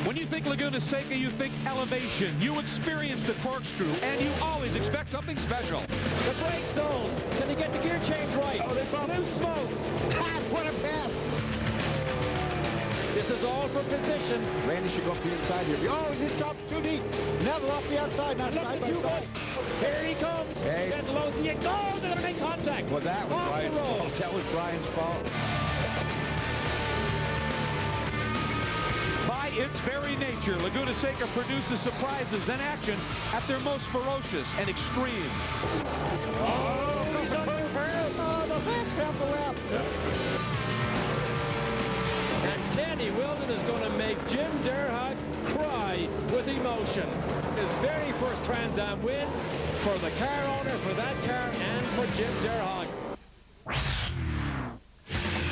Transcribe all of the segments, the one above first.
When you think Laguna Seca, you think elevation. You experience the corkscrew, and you always expect something special. The brake zone. Can they get the gear change right? Oh, they bumped. New smoke. Pass, what a pass. This is all for position. Randy should go up the inside here. Oh, he's in top too deep. Neville off the outside, not side by side. Here he comes. Hey. Get Losey and go. They're going to make contact. Well, that was Brian's fault. That was Brian's fault. By its very nature, Laguna Seca produces surprises and action at their most ferocious and extreme. Oh, he's under barrel. Oh, the backstab the left. And Kenny Wilden is going to make Jim Derhug cry with emotion. His very first Trans Am win for the car owner, for that car, and for Jim Derhug.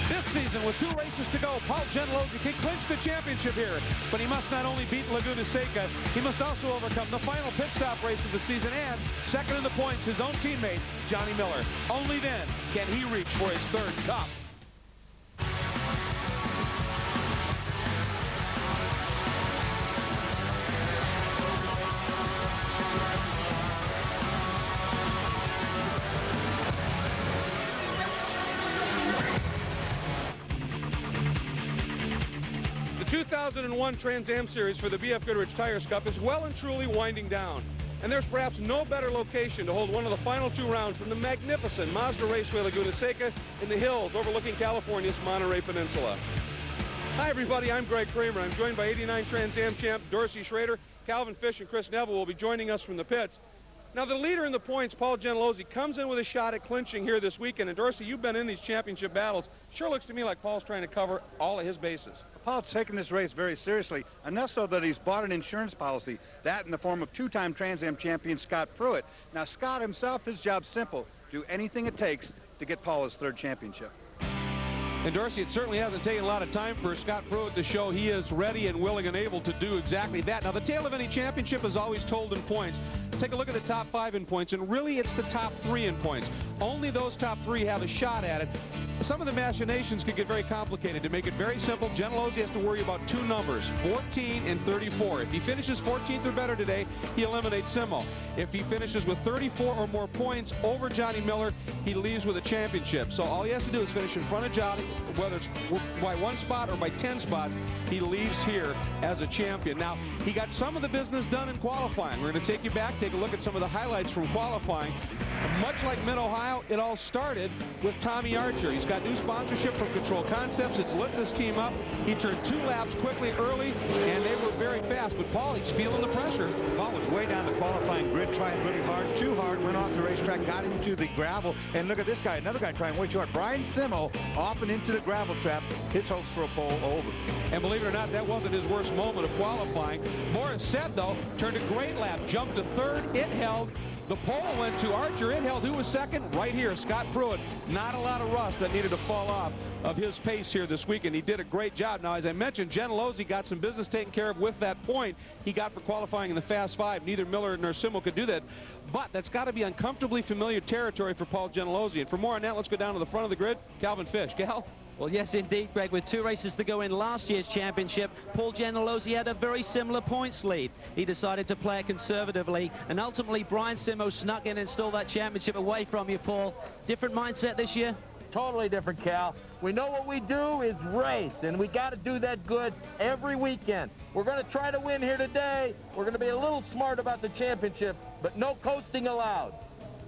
This season, with 2 races to go, Paul Gentilozzi can clinch the championship here. But he must not only beat Laguna Seca, he must also overcome the final pit stop race of the season and, second in the points, his own teammate, Johnny Miller. Only then can he reach for his 3rd cup. The 2001 Trans Am Series for the BF Goodrich Tires Cup is well and truly winding down. And there's perhaps no better location to hold one of the final 2 rounds from the magnificent Mazda Raceway Laguna Seca in the hills overlooking California's Monterey Peninsula. Hi everybody, I'm Greg Kramer. I'm joined by 89 Trans Am champ Dorsey Schrader. Calvin Fish and Chris Neville will be joining us from the pits. Now the leader in the points, Paul Gentilozzi, comes in with a shot at clinching here this weekend. And Dorsey, you've been in these championship battles. Sure looks to me like Paul's trying to cover all of his bases. Paul's taking this race very seriously, enough so that he's bought an insurance policy, that in the form of 2-time Trans Am champion Scott Pruitt. Now Scott himself, his job's simple: do anything it takes to get Paul his 3rd championship. And Dorsey, it certainly hasn't taken a lot of time for Scott Pruitt to show he is ready and willing and able to do exactly that. Now the tale of any championship is always told in points. Take a look at the top 5 in points, and really it's the top 3 in points. Only those top 3 have a shot at it. Some of the machinations could get very complicated. To make it very simple, Gentilozzi has to worry about 2 numbers, 14 and 34. If he finishes 14th or better today, he eliminates Simo. If he finishes with 34 or more points over Johnny Miller, he leaves with a championship. So all he has to do is finish in front of Johnny, whether it's by 1 spot or by 10 spots, he leaves here as a champion. Now, he got some of the business done in qualifying. We're going to take you back, take a look at some of the highlights from qualifying. Much like Mid-Ohio, it all started with Tommy Archer. He's got new sponsorship from Control Concepts. It's lit this team up. He turned 2 laps quickly early, and they were very fast. But Paul, he's feeling the pressure. Paul was way down the qualifying grid, trying really hard, too hard, went off the racetrack, got into the gravel. And look at this guy, another guy trying way too hard. Brian Simo off and into the gravel trap. His hopes for a pole over. And believe it or not, that wasn't his worst moment of qualifying. Morris said, though, turned a great lap, jumped to 3rd. It held. The pole went to Archer. It held. Who was 2nd? Right here, Scott Pruitt. Not a lot of rust that needed to fall off of his pace here this weekend. He did a great job. Now, as I mentioned, Gentilozzi got some business taken care of with that point he got for qualifying in the Fast 5. Neither Miller nor Simo could do that. But that's got to be uncomfortably familiar territory for Paul Gentilozzi. And for more on that, let's go down to the front of the grid. Calvin Fish. Cal? Well, yes, indeed, Greg. With 2 races to go in last year's championship, Paul Gentilozzi had a very similar points lead. He decided to play it conservatively, and ultimately Brian Simo snuck in and stole that championship away from you, Paul. Different mindset this year? Totally different, Cal. We know what we do is race, and we got to do that good every weekend. We're going to try to win here today. We're going to be a little smart about the championship, but no coasting allowed.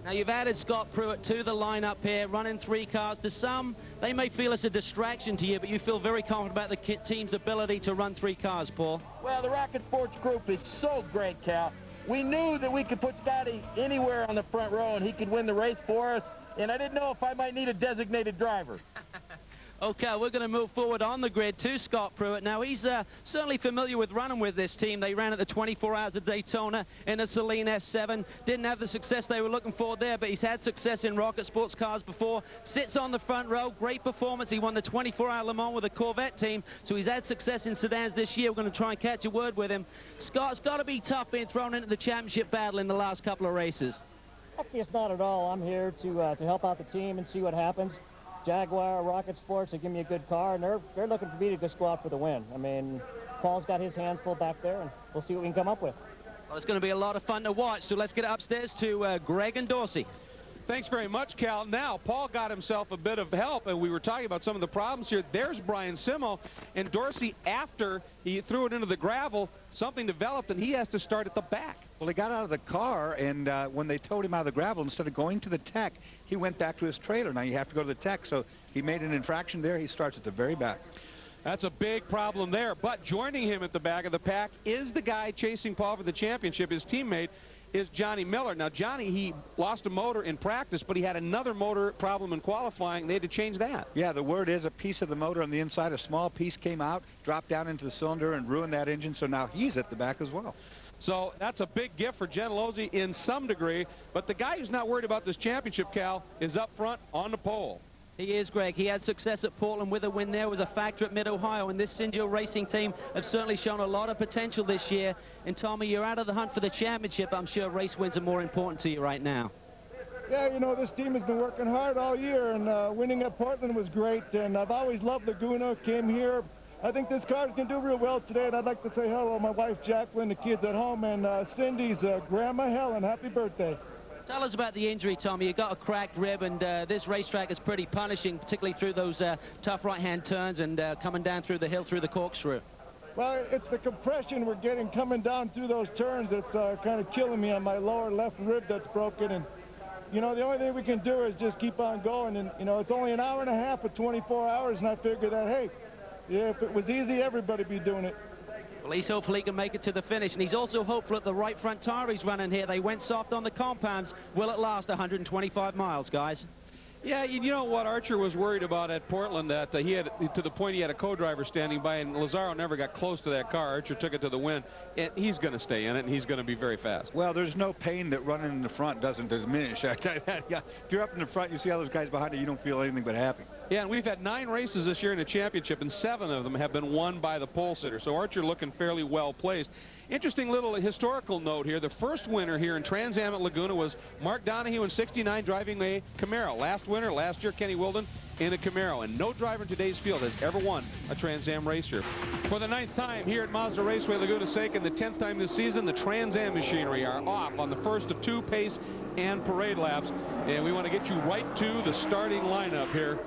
Now, you've added Scott Pruitt to the lineup here, running 3 cars. To some, they may feel it's a distraction to you, but you feel very confident about the team's ability to run 3 cars, Paul. Well, the Rocket Sports group is so great, Cal. We knew that we could put Scotty anywhere on the front row and he could win the race for us, and I didn't know if I might need a designated driver. Okay, we're going to move forward on the grid to Scott Pruitt. Now, he's certainly familiar with running with this team. They ran at the 24 Hours of Daytona in a Saleen S7. Didn't have the success they were looking for there, but he's had success in Rocket Sports cars before. Sits on the front row. Great performance. He won the 24-hour Le Mans with the Corvette team, so he's had success in sedans this year. We're going to try and catch a word with him. Scott's got to be tough being thrown into the championship battle in the last couple of races. Actually, it's not at all. I'm here to help out the team and see what happens. Jaguar, Rocket Sports, they give me a good car, and they're looking for me to just go out for the win. I mean, Paul's got his hands full back there, and we'll see what we can come up with. Well, it's going to be a lot of fun to watch, so let's get upstairs to Greg and Dorsey. Thanks very much, Cal. Now, Paul got himself a bit of help, and we were talking about some of the problems here. There's Brian Simo, and Dorsey, after he threw it into the gravel, something developed, and he has to start at the back. Well, he got out of the car, and when they towed him out of the gravel, instead of going to the tech, he went back to his trailer. Now you have to go to the tech, so he made an infraction there. He starts at the very back. That's a big problem there. But joining him at the back of the pack is the guy chasing Paul for the championship. His teammate is Johnny Miller. Now, Johnny, he lost a motor in practice, but he had another motor problem in qualifying. They had to change that. Yeah, the word is a piece of the motor on the inside, a small piece came out, dropped down into the cylinder, and ruined that engine. So now he's at the back as well. So that's a big gift for Gentilozzi in some degree. But the guy who's not worried about this championship, Cal, is up front on the pole. He is, Greg. He had success at Portland with a win there, was a factor at Mid-Ohio, and this Cinjo Racing team have certainly shown a lot of potential this year. And Tommy, you're out of the hunt for the championship. I'm sure race wins are more important to you right now. Yeah, you know, this team has been working hard all year, and winning at Portland was great. And I've always loved Laguna, came here. I think this car's going to do real well today, and I'd like to say hello to my wife, Jacqueline, the kids at home, and Cindy's grandma, Helen. Happy birthday. Tell us about the injury, Tommy. You got a cracked rib, and this racetrack is pretty punishing, particularly through those tough right-hand turns and coming down through the hill through the corkscrew. Well, it's the compression we're getting coming down through those turns that's kind of killing me on my lower left rib that's broken. And, you know, the only thing we can do is just keep on going. And, you know, it's only an hour and a half of 24 hours, and I figure that, hey, yeah, if it was easy, everybody'd be doing it. Well, he's hopeful he can make it to the finish, and he's also hopeful at the right front tire he's running here. They went soft on the compounds. Will it last 125 miles, guys? Yeah, you know what Archer was worried about at Portland, that he had, to the point he had a co-driver standing by, and Lazaro never got close to that car. Archer took it to the wind, and he's going to stay in it, and he's going to be very fast. Well, there's no pain that running in the front doesn't diminish. I tell you that. Yeah, if you're up in the front, you see all those guys behind you, you don't feel anything but happy. Yeah, and we've had 9 races this year in the championship, and 7 of them have been won by the pole sitter. So Archer looking fairly well placed. Interesting little historical note here. The first winner here in Trans Am at Laguna was Mark Donahue in '69 driving a Camaro. Last winner last year, Kenny Wilden in a Camaro. And no driver in today's field has ever won a Trans Am race here. For the 9th time here at Mazda Raceway Laguna Seca, and the 10th time this season, the Trans Am machinery are off on the first of 2 pace and parade laps. And we want to get you right to the starting lineup here.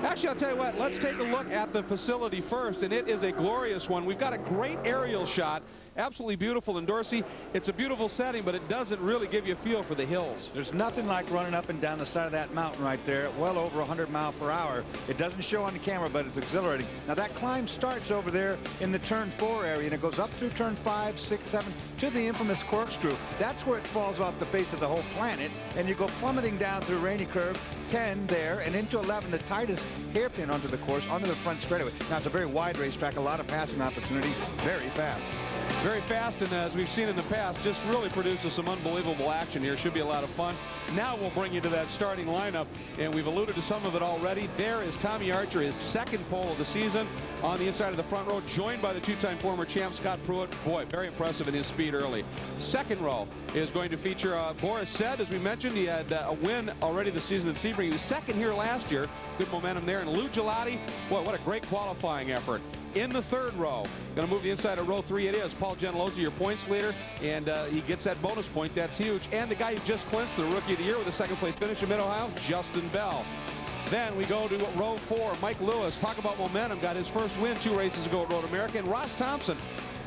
Actually, I'll tell you what, let's take a look at the facility first, and it is a glorious one. We've got a great aerial shot, absolutely beautiful in Dorsey. It's a beautiful setting, but it doesn't really give you a feel for the hills. There's nothing like running up and down the side of that mountain right there at well over 100 miles per hour. It doesn't show on the camera, but it's exhilarating. Now, that climb starts over there in the turn 4 area, and it goes up through turn 5, 6, 7 to the infamous corkscrew. That's where it falls off the face of the whole planet, and you go plummeting down through Rainy Curve 10 there and into 11, the tightest hairpin onto the course, onto the front straightaway. Now, it's a very wide racetrack, a lot of passing opportunity, very fast. Very fast, and as we've seen in the past, just really produces some unbelievable action here. Should be a lot of fun. Now we'll bring you to that starting lineup, and we've alluded to some of it already. There is Tommy Archer, his 2nd pole of the season on the inside of the front row, joined by the 2-time former champ Scott Pruitt. Boy, very impressive in his speed early. 2nd row is going to feature Boris Said. As we mentioned, he had a win already this season at Sebring. He was 2nd here last year. Good momentum there. And Lou Gelati, boy, what a great qualifying effort. In the 3rd row, going to move the inside of row 3. It is Paul Gentilozzi, your points leader, and he gets that bonus point. That's huge. And the guy who just clinched the Rookie of the Year with a 2nd place finish in Mid-Ohio, Justin Bell. Then we go to row 4. Mike Lewis, talk about momentum, got his first win 2 races ago at Road America. And Ross Thompson,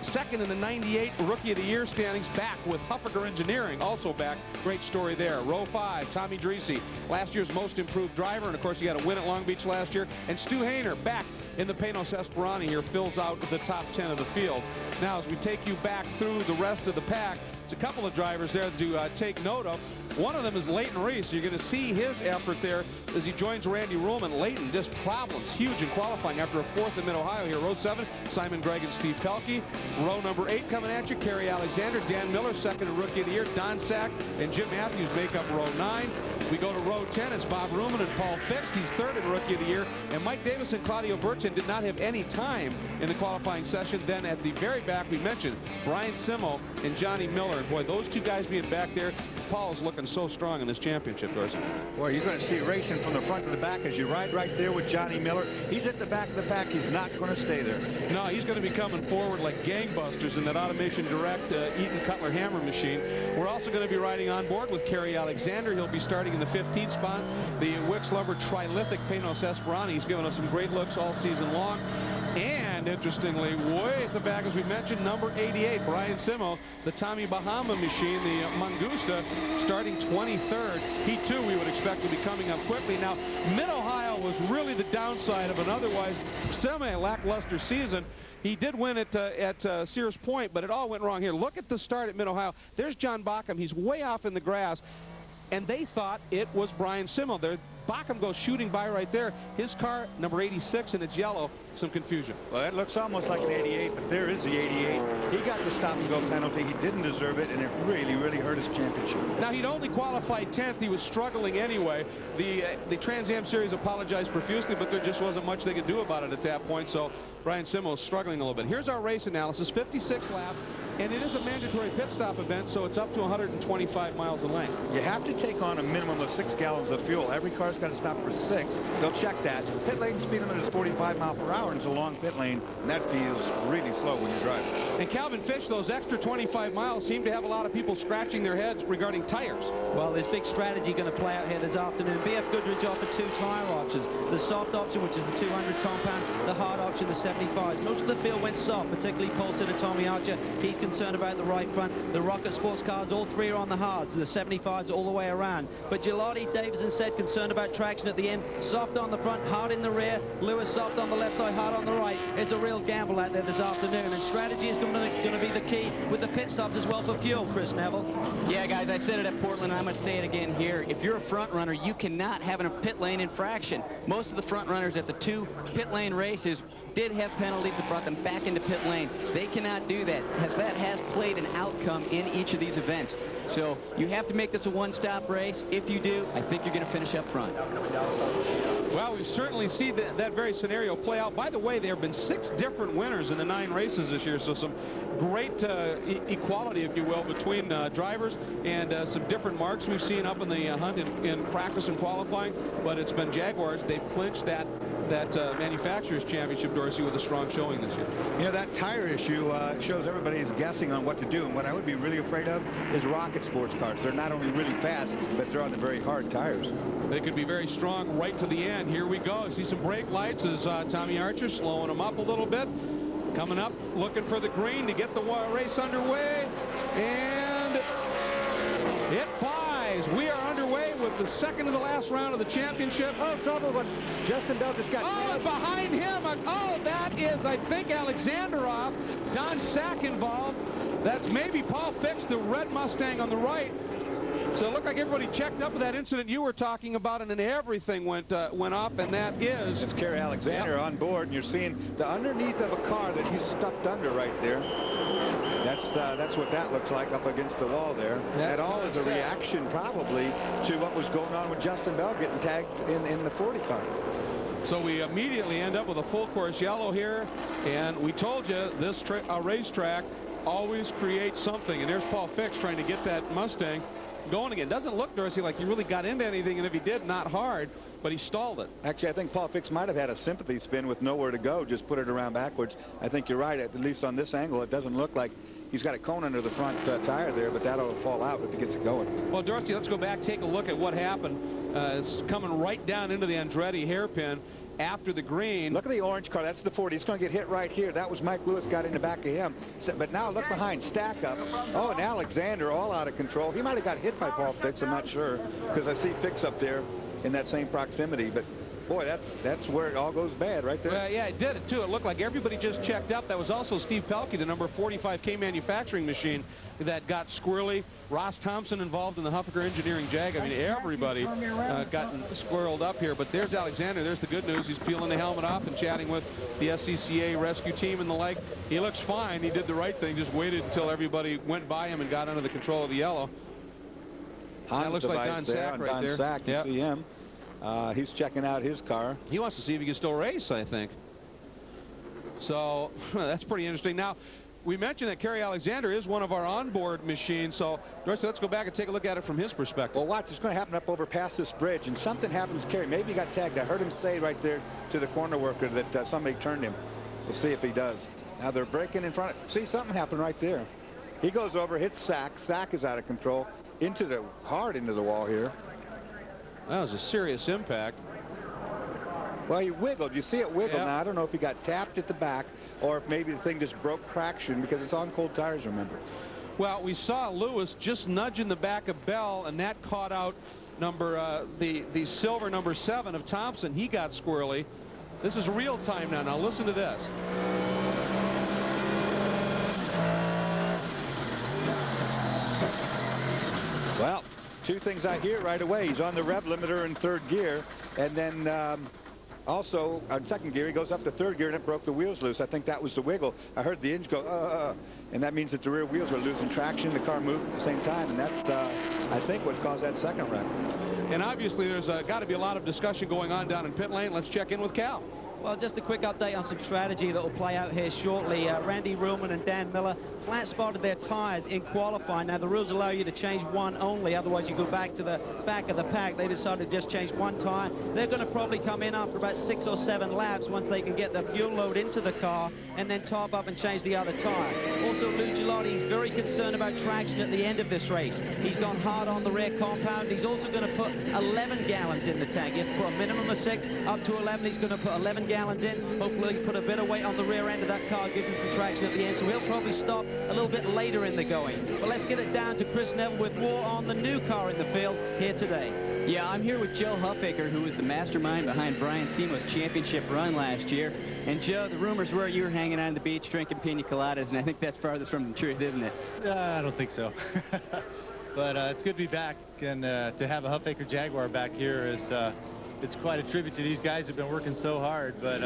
2nd in the '98 Rookie of the Year standings, back with Huffaker Engineering, also back. Great story there. Row 5, Tommy Dreese, last year's most improved driver, and of course he had a win at Long Beach last year. And Stu Hainer, back in the Panos Esperani here, fills out the top 10 of the field. Now, as we take you back through the rest of the pack, it's a couple of drivers there to take note of. One of them is Leighton Reese. You're going to see his effort there as he joins Randy Ruhlman. Leighton, just problems, huge in qualifying after a 4th in Mid-Ohio here. Row 7, Simon Gregg and Steve Pelkey. Row number 8 coming at you, Kerry Alexander, Dan Miller, 2nd in Rookie of the Year. Don Sack and Jim Matthews make up row 9. We go to row 10. It's Bob Ruhlman and Paul Fix. He's 3rd in Rookie of the Year. And Mike Davis and Claudio Burton did not have any time in the qualifying session. Then at the very back, we mentioned Brian Simo and Johnny Miller. And boy, those 2 guys being back there, Paul's looking so strong in this championship, Dorsey. Boy, you're going to see racing from the front to the back as you ride right there with Johnny Miller. He's at the back of the pack. He's not going to stay there. No, he's going to be coming forward like gangbusters in that Automation Direct Eaton Cutler hammer machine. We're also going to be riding on board with Kerry Alexander. He'll be starting in the 15th spot. The Wicks Lumber Trilithic Panos Esperani. He's given us some great looks all season long. And interestingly, way at the back, as we mentioned, number 88, Brian Simo, the Tommy Bahama machine, the Mangusta, starting 23rd. He, too, we would expect to be coming up quickly. Now, Mid-Ohio was really the downside of an otherwise semi-lackluster season. He did win at Sears Point, but it all went wrong here. Look at the start at Mid-Ohio. There's John Bockham. He's way off in the grass, and they thought it was Brian Simo. Bockham goes shooting by right there. His car, number 86, and it's yellow. Some confusion. Well, that looks almost like an 88, but there is the 88. He got the stop-and-go penalty. He didn't deserve it, and it really, really hurt his championship. Now, he'd only qualified 10th. He was struggling anyway. The Trans Am Series apologized profusely, but there just wasn't much they could do about it at that point, so Brian Simo is struggling a little bit. Here's our race analysis, 56 laps, and it is a mandatory pit stop event, so it's up to 125 miles in length. You have to take on a minimum of 6 gallons of fuel. Every car's got to stop for 6. They'll check that. Pit lane speed limit is 45 miles per hour, and it's a long pit lane, and that feels really slow when you drive. And Calvin Fish, those extra 25 miles seem to have a lot of people scratching their heads regarding tires. Well, there's big strategy going to play out here this afternoon. BF Goodrich offered 2 tire options. The soft option, which is the 200 compound, the hard option, the 75s. Most of the field went soft, particularly pole sitter Tommy Archer. He's concerned about the right front. The Rocket Sports cars, all 3 are on the hards. The 75s all the way around. But Gilotti, Davison said, concerned about traction at the end. Soft on the front, hard in the rear. Lewis soft on the left side, hard on the right. It's a real gamble out there this afternoon, and strategy is going to be the key with the pit stops as well for fuel, Chris Neville. Yeah, guys, I said it at Portland, and I'm going to say it again here. If you're a front runner, you cannot have a pit lane infraction. Most of the front runners at the 2 pit lane races did have penalties that brought them back into pit lane. They cannot do that, as that has played an outcome in each of these events. So you have to make this a one-stop race. If you do, I think you're going to finish up front. Well, we've certainly seen that very scenario play out. By the way, there have been 6 different winners in the 9 races this year, so some great equality, if you will, between drivers, and some different marks we've seen up in the hunt in practice and qualifying. But it's been Jaguars. They've clinched that manufacturer's championship, Dorsey, with a strong showing this year. You know, that tire issue shows everybody is guessing on what to do, and what I would be really afraid of is Rocket Sports cars. They're not only really fast, but they're on the very hard tires. They could be very strong right to the end. Here we go. See some brake lights as Tommy Archer slowing them up a little bit. Coming up, looking for the green to get the race underway. And it flies. We are underway with the second to the last round of the championship. Oh, trouble, but Justin Bell just got... Oh, and behind him, that is, I think, Alexanderov. Don Sack involved. That's maybe Paul Fix, the red Mustang on the right. So it looked like everybody checked up with that incident you were talking about, and then everything went up, and that is... It's Kerry Alexander on board, and you're seeing the underneath of a car that he's stuffed under right there. That's what that looks like up against the wall there. That all is a reaction probably to what was going on with Justin Bell getting tagged in the 40 car. So we immediately end up with a full course yellow here, and we told you this racetrack always creates something, and there's Paul Fix trying to get that Mustang going again. Doesn't look, Dorsey, like he really got into anything, and if he did, not hard, but he stalled it. Actually, I think Paul Fix might have had a sympathy spin with nowhere to go, just put it around backwards. I think you're right. At least on this angle, it doesn't look like he's got a cone under the front tire there, but that'll fall out if he gets it going. Well, Dorsey, let's go back, take a look at what happened. It's coming right down into the Andretti hairpin after the green. Look at the orange car. That's the 40. It's going to get hit right here. That was Mike Lewis got in the back of him. But now look behind, stack up. Oh, and Alexander all out of control. He might have got hit by Paul Fix. I'm not sure, because I see Fix up there in that same proximity. But boy, that's where it all goes bad right there. Well, yeah, it did it too. It looked like everybody just checked up. That was also Steve Pelkey, the number 45K manufacturing machine, that got squirrely. Ross Thompson involved in the Huffaker Engineering Jag. I mean, everybody gotten squirreled up here. But there's Alexander. There's the good news. He's peeling the helmet off and chatting with the SCCA rescue team and the like. He looks fine. He did the right thing. Just waited until everybody went by him and got under the control of the yellow. That looks like Don Sack right there. Don Sack, you see him. He's checking out his car. He wants to see if he can still race, I think. So that's pretty interesting. Now, we mentioned that Kerry Alexander is one of our onboard machines. So, Dorsey, let's go back and take a look at it from his perspective. Well, watch. It's going to happen up over past this bridge, and something happens to Kerry. Maybe he got tagged. I heard him say right there to the corner worker that somebody turned him. We'll see if he does. Now they're breaking in front. See, something happened right there. He goes over, hits Sack. Sack is out of control. Hard into the wall here. That was a serious impact. Well, he wiggled. You see it wiggle. Yeah. Now, I don't know if he got tapped at the back or if maybe the thing just broke traction because it's on cold tires, remember. Well, we saw Lewis just nudging the back of Bell, and that caught out the silver number 7 of Thompson. He got squirrely. This is real time now. Now listen to this. Well, two things I hear right away. He's on the rev limiter in 3rd gear, and then also on 2nd gear he goes up to 3rd gear and it broke the wheels loose. I think that was the wiggle. I heard the engine go and that means that the rear wheels were losing traction. The car moved at the same time, and that's I think what caused that 2nd wreck. And obviously there's got to be a lot of discussion going on down in pit lane. Let's check in with Cal. Well, just a quick update on some strategy that will play out here shortly. Randy Ruhlman and Dan Miller flat spotted their tires in qualifying. Now, the rules allow you to change one only. Otherwise, you go back to the back of the pack. They decided to just change one tire. They're going to probably come in after about 6 or 7 laps once they can get the fuel load into the car and then top up and change the other tire. Also, Lou Gilotti is very concerned about traction at the end of this race. He's gone hard on the rear compound. He's also going to put 11 gallons in the tank. If for a minimum of 6 up to 11, he's going to put 11 gallons in. Hopefully put a bit of weight on the rear end of that car, give him some traction at the end. So he'll probably stop a little bit later in the going. But let's get it down to Chris Neville with more on the new car in the field here today. Yeah, I'm here with Joe Huffaker, who was the mastermind behind Brian Simo's championship run last year. And Joe, the rumors were you were hanging out on the beach drinking pina coladas, and I think that's farthest from the truth, isn't it? I don't think so. But it's good to be back, and to have a Huffaker Jaguar back here is it's quite a tribute to these guys who've been working so hard. But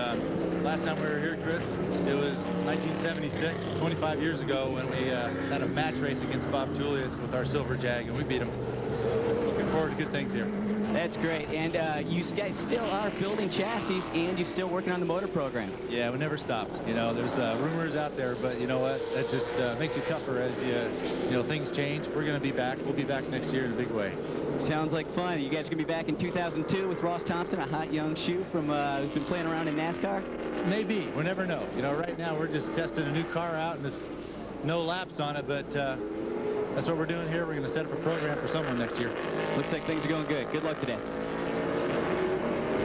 last time we were here, Chris, it was 1976, 25 years ago, when we had a match race against Bob Tullius with our silver Jag, and we beat him. So looking forward to good things here. That's great. And you guys still are building chassis, and you're still working on the motor program. Yeah, we never stopped. You know, there's rumors out there, but you know what? That just makes you tougher as you know, things change. We're going to be back. We'll be back next year in a big way. Sounds like fun. You guys are going to be back in 2002 with Ross Thompson, a hot young shoe from who's been playing around in NASCAR? Maybe. We never know. You know, right now we're just testing a new car out, and there's no laps on it, but that's what we're doing here. We're going to set up a program for someone next year. Looks like things are going good. Good luck today.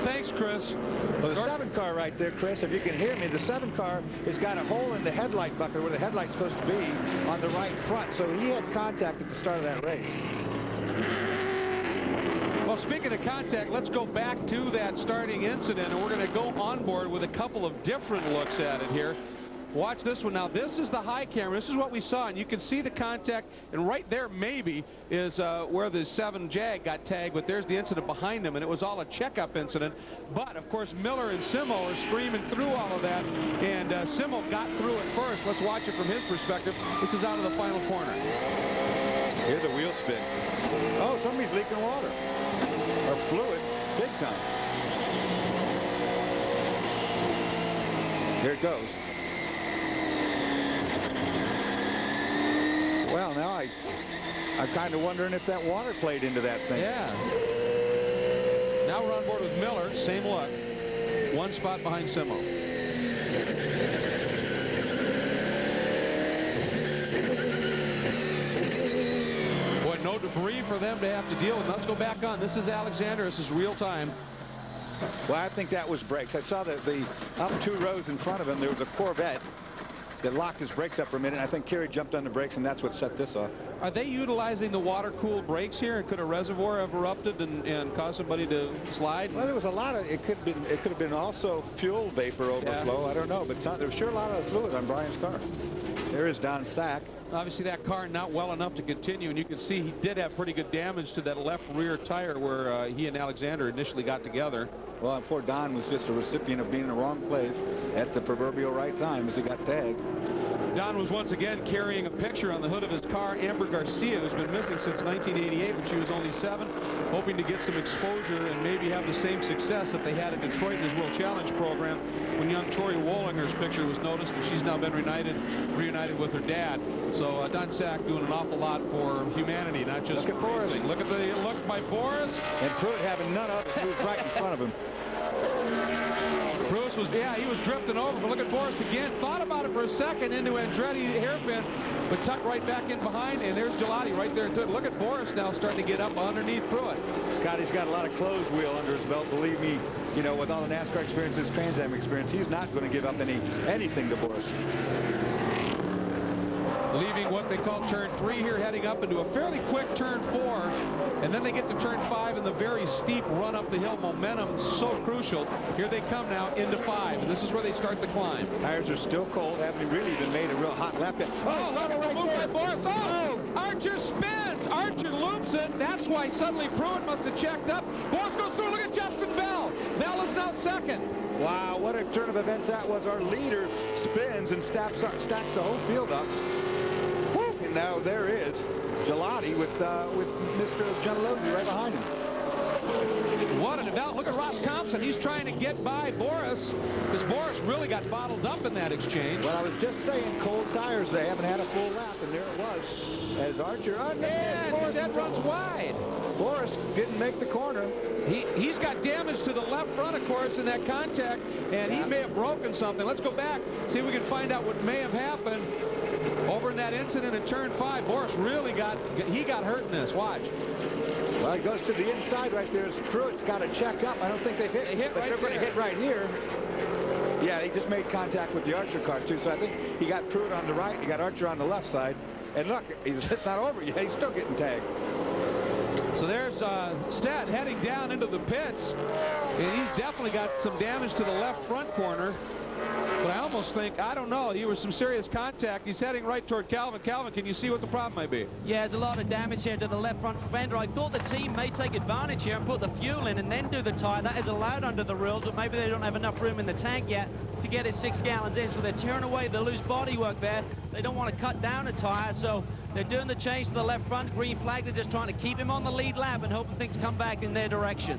Thanks, Chris. Well, the 7 car right there, Chris, if you can hear me, the 7 car has got a hole in the headlight bucket where the headlight's supposed to be on the right front. So he had contact at the start of that race. Well, speaking of contact, let's go back to that starting incident, and we're going to go on board with a couple of different looks at it here. Watch this one. Now, this is the high camera. This is what we saw, and you can see the contact, and right there maybe is where the 7 Jag got tagged, but there's the incident behind him, and it was all a checkup incident. But, of course, Miller and Simo are screaming through all of that, and Simo got through it first. Let's watch it from his perspective. This is out of the final corner. Here's the wheel spin. Oh, somebody's leaking water. Or fluid, big time. Here it goes. Well, now I'm kind of wondering if that water played into that thing. Yeah. Now we're on board with Miller. Same look. 1 spot behind Simo. Boy, no debris for them to have to deal with. Let's go back on. This is Alexander. This is real time. Well, I think that was brakes. I saw that the up 2 rows in front of him, there was a Corvette that locked his brakes up for a minute. I think Kerry jumped on the brakes, and that's what set this off. Are they utilizing the water-cooled brakes here? And could a reservoir have erupted and caused somebody to slide? Well, there was a lot of, it could have been also fuel vapor overflow. Yeah. I don't know, but there was sure a lot of fluid on Brian's car. There is Don Sack. Obviously, that car not well enough to continue, and you can see he did have pretty good damage to that left rear tire where he and Alexander initially got together. Well, poor Don was just a recipient of being in the wrong place at the proverbial right time as he got tagged. Don was once again carrying a picture on the hood of his car. Amber Garcia, who's been missing since 1988 when she was only 7, hoping to get some exposure and maybe have the same success that they had in Detroit in his World Challenge program when young Tori Wollinger's picture was noticed, and she's now been reunited with her dad. So Don Sack doing an awful lot for humanity, not just look at Boris. Racing. Look at the look by Boris. And Pruitt having none of it, moves right in front of him. Bruce was, yeah, he was drifting over, but look at Boris again. Thought about it for a second into Andretti hairpin, but tucked right back in behind, and there's Gelati right there. Look at Boris now starting to get up underneath Pruitt. Scotty's got a lot of closed wheel under his belt. Believe me, you know, with all the NASCAR experience, his Trans Am experience, he's not going to give up anything to Boris. Leaving what they call turn 3 here, heading up into a fairly quick turn 4, and then they get to turn 5 and the very steep run up the hill. Momentum so crucial. Here they come now into 5, and this is where they start the climb. Tires are still cold, haven't really even made a real hot lap yet. Oh, right move by Boris. Oh, Archer spins. Archer loops it. That's why suddenly Pruitt must have checked up. Boris goes through. Look at Justin Bell. Bell is now second. Wow, what a turn of events that was. Our leader spins and stacks the whole field up. And now there is Gelati with Mr. Gentilozzi right behind him. What an event. Look at Ross Thompson. He's trying to get by Boris, because Boris really got bottled up in that exchange. Well, I was just saying, cold tires. They haven't had a full lap, and there it was. As Archer, that runs wide. Boris didn't make the corner. He's got damage to the left front, of course, in that contact, and he may have broken something. Let's go back, see if we can find out what may have happened over in that incident in turn 5. Boris really got hurt in this. Watch. Well, he goes to the inside right there. Pruitt's got to check up. I don't think they've hit, but they're going to hit right here. Yeah, he just made contact with the Archer car, too. So I think he got Pruitt on the right. He got Archer on the left side. And look, it's not over yet. He's still getting tagged. So there's Stead heading down into the pits. And he's definitely got some damage to the left front corner. But I almost think, I don't know, he was some serious contact. He's heading right toward Calvin. Calvin, can you see what the problem might be? Yeah, there's a lot of damage here to the left front fender. I thought the team may take advantage here and put the fuel in and then do the tire. That is allowed under the rules, but maybe they don't have enough room in the tank yet to get his 6 gallons in. So they're tearing away the loose bodywork there. They don't want to cut down a tire, so they're doing the change to the left front. Green flag, they're just trying to keep him on the lead lap and hoping things come back in their direction.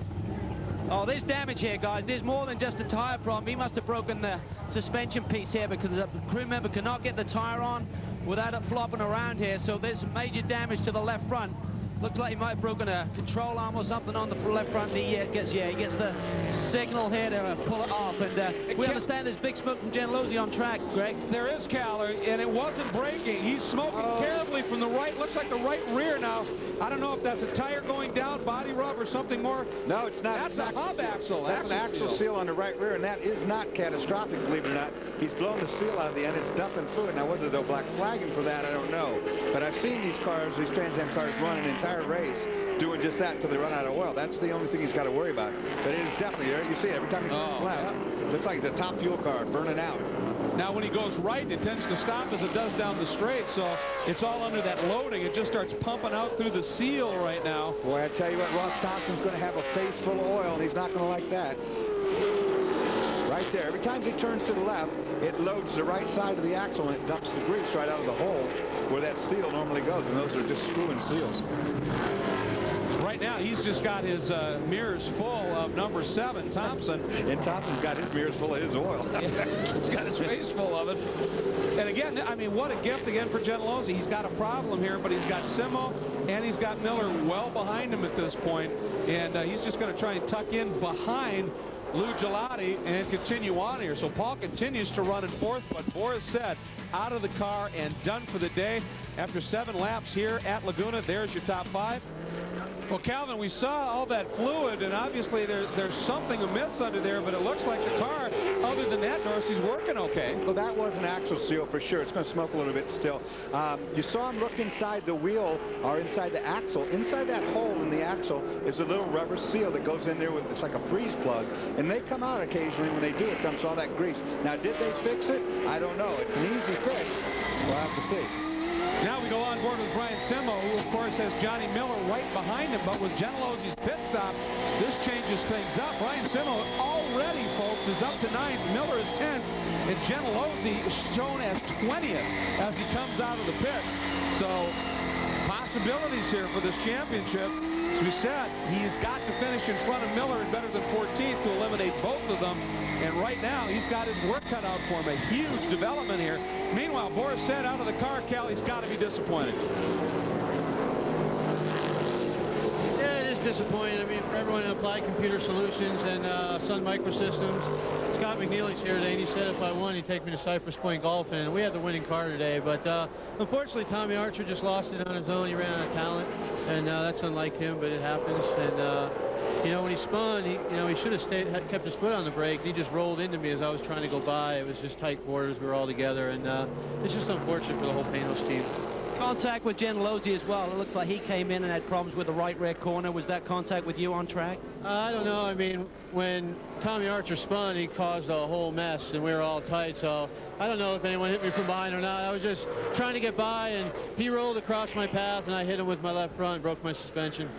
Oh, there's damage here, guys. There's more than just a tire problem. He must have broken the suspension piece here because the crew member cannot get the tire on without it flopping around here. So there's some major damage to the left front. Looks like he might have broken a control arm or something on the left front. And he gets the signal here to pull it off. And we understand there's big smoke from Gentilozzi on track, Greg. There is, Caller, and it wasn't braking. He's smoking terribly from the right. Looks like the right rear now. I don't know if that's a tire going down, body rub, or something more. No, it's not. That's a hub axle. That's an axle seal on the right rear, and that is not catastrophic, believe it or not. He's blown the seal out of the end. It's dumping fluid. Now, whether they'll black flag him for that, I don't know. But I've seen these cars, these Trans Am cars, run an entire race doing just that until they run out of oil. That's the only thing he's got to worry about. But it is definitely there. You see it every time he turns left. Looks like the top fuel car burning out. Now, when he goes right, it tends to stop as it does down the straight, so it's all under that loading. It just starts pumping out through the seal right now. Boy, I tell you what, Ross Thompson's going to have a face full of oil, and he's not going to like that. Right there. Every time he turns to the left, it loads the right side of the axle, and it dumps the grease right out of the hole where that seal normally goes, and those are just screw-in seals. Right now, he's just got his mirrors full of number 7, Thompson. And Thompson's got his mirrors full of his oil. He's got his face full of it. And again, I mean, what a gift again for Gentilozzi. He's got a problem here, but he's got Simo and he's got Miller well behind him at this point. And he's just going to try and tuck in behind Lou Gelati and continue on here. So Paul continues to run in 4th, but Boris Said out of the car and done for the day. After 7 laps here at Laguna, there's your top 5. Well, Calvin, we saw all that fluid, and obviously there's something amiss under there, but it looks like the car, other than that, Dorsey's working okay. Well, that was an axle seal for sure. It's going to smoke a little bit still. You saw him look inside the wheel or inside the axle. Inside that hole in the axle is a little rubber seal that goes in there with, it's like a freeze plug, and they come out occasionally. When they do, it dumps all that grease. Now, did they fix it? I don't know. It's an easy fix. We'll have to see. Now we go on board with Brian Simo, who of course has Johnny Miller right behind him, but with Gentilosi's pit stop, this changes things up. Brian Simo already, folks, is up to 9th. Miller is 10th, and Gentilosi is shown as 20th as he comes out of the pits. So possibilities here for this championship. As we said, he's got to finish in front of Miller and better than 14th to eliminate both of them. And right now, he's got his work cut out for him. A huge development here. Meanwhile, Boris said out of the car, Cal, he's got to be disappointed. Yeah, it is disappointing. I mean, for everyone in Applied Computer Solutions and Sun Microsystems, Scott McNeely's here today, and he said if I won, he'd take me to Cypress Point Golf, and we had the winning car today. But unfortunately, Tommy Archer just lost it on his own. He ran out of talent, and that's unlike him, but it happens. And you know, when he spun, he should have kept his foot on the brake. He just rolled into me as I was trying to go by. It was just tight quarters. We were all together, and it's just unfortunate for the whole Panos team. Contact with Gentilosi as well. It looks like he came in and had problems with the right rear corner. Was that contact with you on track? I don't know. I mean, when Tommy Archer spun, he caused a whole mess, and we were all tight. So I don't know if anyone hit me from behind or not. I was just trying to get by, and he rolled across my path, and I hit him with my left front, broke my suspension.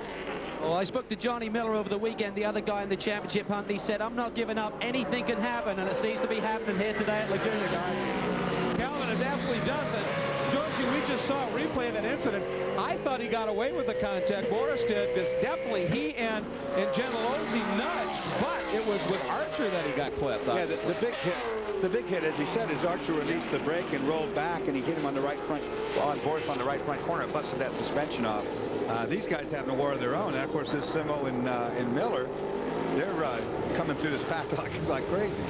Well, I spoke to Johnny Miller over the weekend, the other guy in the championship hunt, and he said, I'm not giving up. Anything can happen, and it seems to be happening here today at Laguna, guys. Calvin, it absolutely does. And Dorsey, we just saw a replay of that incident. I thought he got away with the contact. Boris did, because definitely he and Gentilosi nudged, but it was with Archer that he got clipped. Yeah, the big hit, as he said, is Archer released the brake and rolled back, and he hit him on the right front, on Boris on the right front corner, and busted that suspension off. These guys having a war of their own. And of course, this Simo and Miller, they're coming through this path like crazy.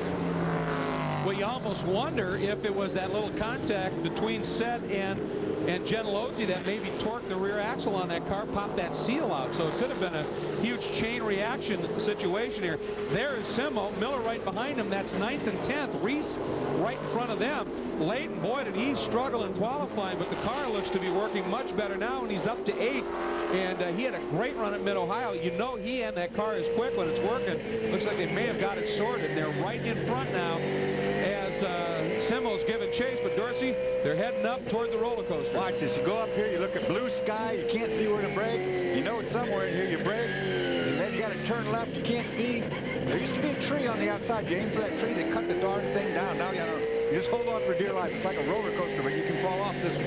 Well, you almost wonder if it was that little contact between Set and Gentilosi that maybe torqued the rear axle on that car, popped that seal out. So it could have been a huge chain reaction situation here. There is Simo, Miller right behind him. That's 9th and 10th. Reese right in front of them. Leighton, boy, did he struggle in qualifying, but the car looks to be working much better now, and he's up to 8th. And he had a great run at Mid-Ohio. You know he and that car is quick when it's working. Looks like they may have got it sorted. They're right in front now as Simo's giving chase. But Dorsey, they're heading up toward the roller coaster. Watch this. You go up here, you look at blue sky, you can't see where to brake. You know it's somewhere in here. You brake, and then you got to turn left. You can't see. There used to be a tree on the outside. You aim for that tree, they cut the darn thing down. Now you just hold on for dear life. It's like a roller coaster, but you can fall off this one.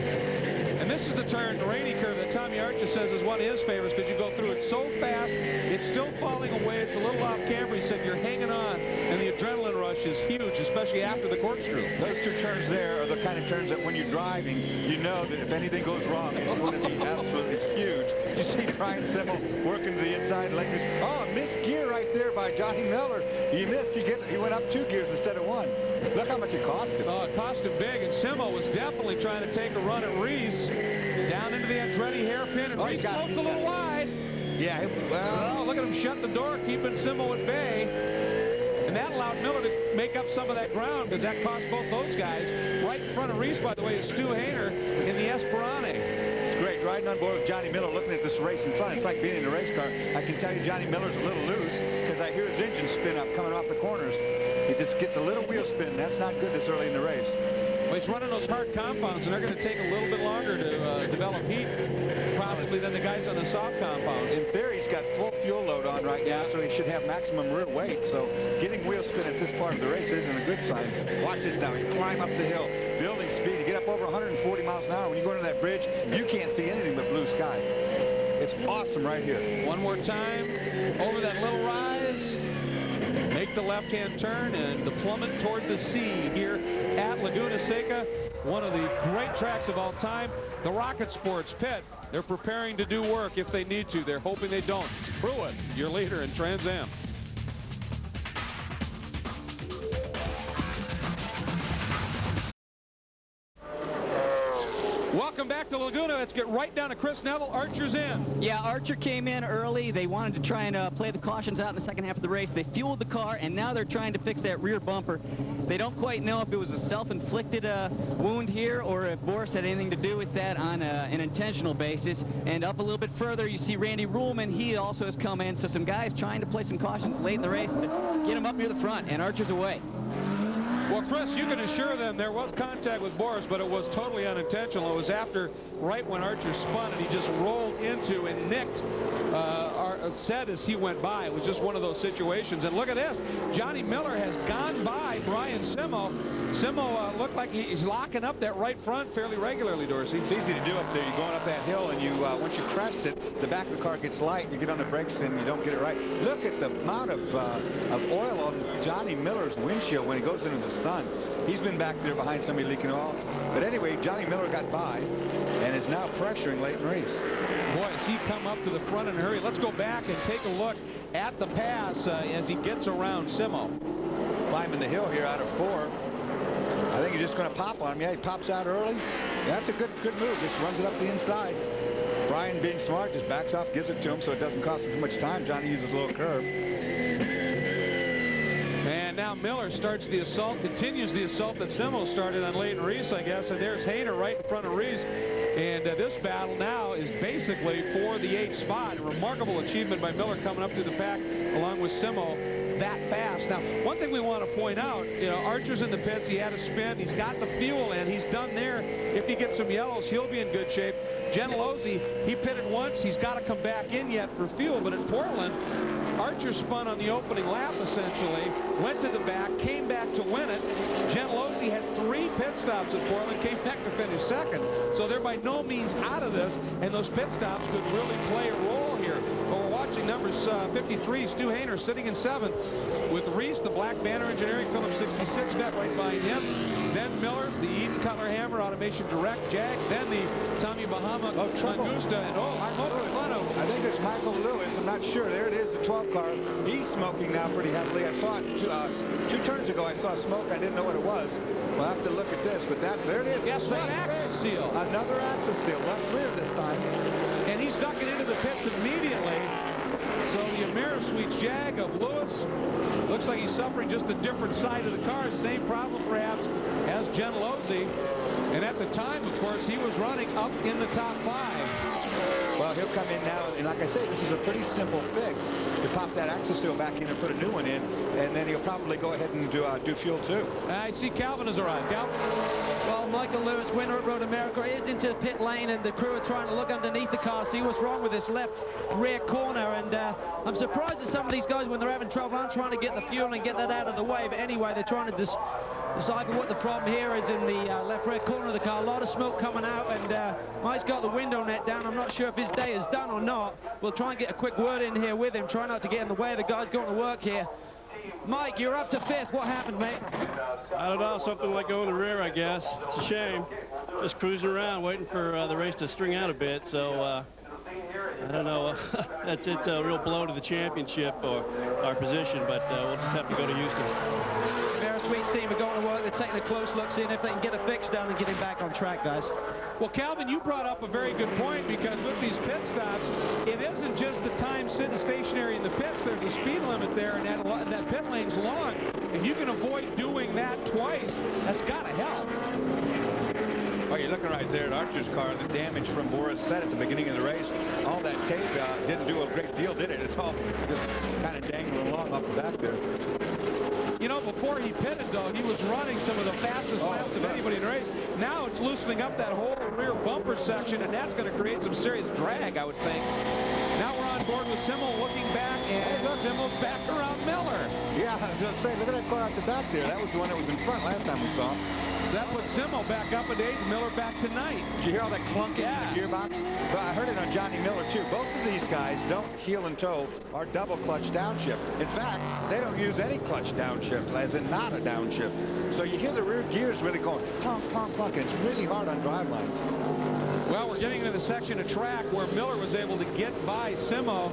And this is the turn, the rainy curve that Tommy Archer says is one of his favorites because you go through it so fast, it's still falling away. It's a little off camera. He said you're hanging on, and the adrenaline rush is huge, especially after the corkscrew. Those two turns there are the kind of turns that when you're driving, you know that if anything goes wrong, it's going to be absolutely huge. You see Brian Simo working to the inside. Oh, missed gear right there by Johnny Miller. He missed. He went up 2 gears instead of 1. Look how much it cost him. Oh, it cost him big, and Simo was definitely trying to take a run at Reese. Down into the Andretti hairpin, and Reese floats a little wide. Yeah, well. Oh, look at him shut the door, keeping Simo at bay. And that allowed Miller to make up some of that ground, because that cost both those guys. Right in front of Reese, by the way, is Stu Hainer in the Esperante. It's great riding on board with Johnny Miller, looking at this race in front. It's like being in a race car. I can tell you Johnny Miller's a little loose, because I hear his engine spin up coming off the corners. He just gets a little wheel spin. That's not good this early in the race. Well, he's running those hard compounds, and they're going to take a little bit longer to develop heat, possibly than the guys on the soft compounds. In theory, he's got full fuel load on right now, so he should have maximum rear weight. So getting wheel spin at this part of the race isn't a good sign. Watch this now. You climb up the hill, building speed. You get up over 140 miles an hour. When you go into that bridge, you can't see anything but blue sky. It's awesome right here. One more time over that little rise. Make the left-hand turn and the plummet toward the sea here at Laguna Seca, one of the great tracks of all time. The Rocket Sports pit, they're preparing to do work if they need to. They're hoping they don't. Pruitt, your leader in Trans Am. Welcome back to Laguna. Let's get right down to Chris Neville. Archer's in. Yeah, Archer came in early. They wanted to try and play the cautions out in the second half of the race. They fueled the car, and now they're trying to fix that rear bumper. They don't quite know if it was a self-inflicted wound here or if Boris had anything to do with that on an intentional basis. And up a little bit further, you see Randy Ruhlman. He also has come in, so some guys trying to play some cautions late in the race to get him up near the front, and Archer's away. Well, Chris, you can assure them there was contact with Boris, but it was totally unintentional. It was after, right when Archer spun, and he just rolled into and nicked Said as he went by. It was just one of those situations. And look at this. Johnny Miller has gone by Brian Simo. Simo looked like he's locking up that right front fairly regularly, Dorsey. It's easy to do up there. You're going up that hill, and you once you crest it, the back of the car gets light, and you get on the brakes, and you don't get it right. Look at the amount of oil on Johnny Miller's windshield when he goes into the sun. He's been back there behind somebody leaking oil. But anyway, Johnny Miller got by and is now pressuring Leighton Reese. Boy, has he come up to the front in a hurry. Let's go back and take a look at the pass as he gets around Simo. Climbing the hill here out of 4. I think he's just going to pop on him. Yeah, he pops out early. Yeah, that's a good move. Just runs it up the inside. Brian, being smart, just backs off, gives it to him so it doesn't cost him too much time. Johnny uses a little curve. And now Miller starts the assault, continues the assault that Simo started on Leighton Reese, I guess. And there's Hayner right in front of Reese. And this battle now is basically for the 8th spot. A remarkable achievement by Miller coming up through the pack along with Simo that fast. Now, one thing we want to point out, you know, Archer's in the pits. He had a spin. He's got the fuel, and he's done there. If he gets some yellows, he'll be in good shape. Gentilozzi, he pitted once. He's got to come back in yet for fuel. But in Portland, Archer spun on the opening lap, essentially, went to the back, came back to win it. Gentilozzi had 3 pit stops at Portland, came back to finish second. So they're by no means out of this, and those pit stops could really play a role here. But we're watching numbers 53, Stu Hayner sitting in 7th with Reese, the Black Banner Engineering Phillips 66 vet right behind him. Then Miller, the Eden Cutler Hammer Automation Direct Jag. Then the Tommy Bahama Augusta, and I think it's Michael Lewis. I'm not sure. There it is, the 12 car. He's smoking now pretty heavily. I saw it 2 turns ago. I saw smoke. I didn't know what it was. We'll have to look at this. But there it is. Guess what? Axle seal. Another axle seal. Left rear this time. And he's ducking into the pits immediately. So the Amerisweets Jag of Lewis looks like he's suffering just a different side of the car. Same problem perhaps as Gentilozzi. And at the time, of course, he was running up in the top 5. Well, he'll come in now, and like I say, this is a pretty simple fix to pop that axle seal back in and put a new one in, and then he'll probably go ahead and do fuel too. I see Calvin has arrived. Calvin. Well, Michael Lewis, winner at Road America, is into pit lane, and the crew are trying to look underneath the car, see what's wrong with this left rear corner. And I'm surprised that some of these guys, when they're having trouble, aren't trying to get the fuel and get that out of the way. But anyway, they're trying to decipher what the problem here is in the left rear corner of the car. A lot of smoke coming out, and Mike's got the window net down. I'm not sure if his day is done or not. We'll try and get a quick word in here with him, try not to get in the way of the guys going to work here. Mike, you're up to 5th. What happened, mate? I don't know, something like go in the rear, I guess. It's a shame. Just cruising around, waiting for the race to string out a bit. So I don't know. It's a real blow to the championship or our position, but we'll just have to go to Houston. Sweets team are going to work. They're taking a close look, seeing if they can get a fix down and get him back on track, guys. Well, Calvin, you brought up a very good point, because with these pit stops, it isn't just the time sitting stationary in the pits. There's a speed limit there, and that pit lane's long. If you can avoid doing that twice, that's got to help. Well, you're looking right there at Archer's car, the damage from Boris Said at the beginning of the race. All that tape didn't do a great deal, did it? It's all just kind of dangling along off the back there. You know, before he pitted, though, he was running some of the fastest laps of anybody in the race. Now it's loosening up that whole rear bumper section, and that's going to create some serious drag, I would think. Now we're on board with Simo looking back, and Simo's back around Miller. Yeah, I was going to say, look at that car out the back there. That was the one that was in front last time we saw him. So that puts Simo back up at 8th, Miller back to 9th. Did you hear all that clunking in the gearbox? But I heard it on Johnny Miller, too. Both of these guys don't heel and toe or double clutch downshift. In fact, they don't use any clutch downshift, as in not a downshift. So you hear the rear gears really going clunk, clunk, clunk, and it's really hard on drive lines. Well, we're getting into the section of track where Miller was able to get by Simo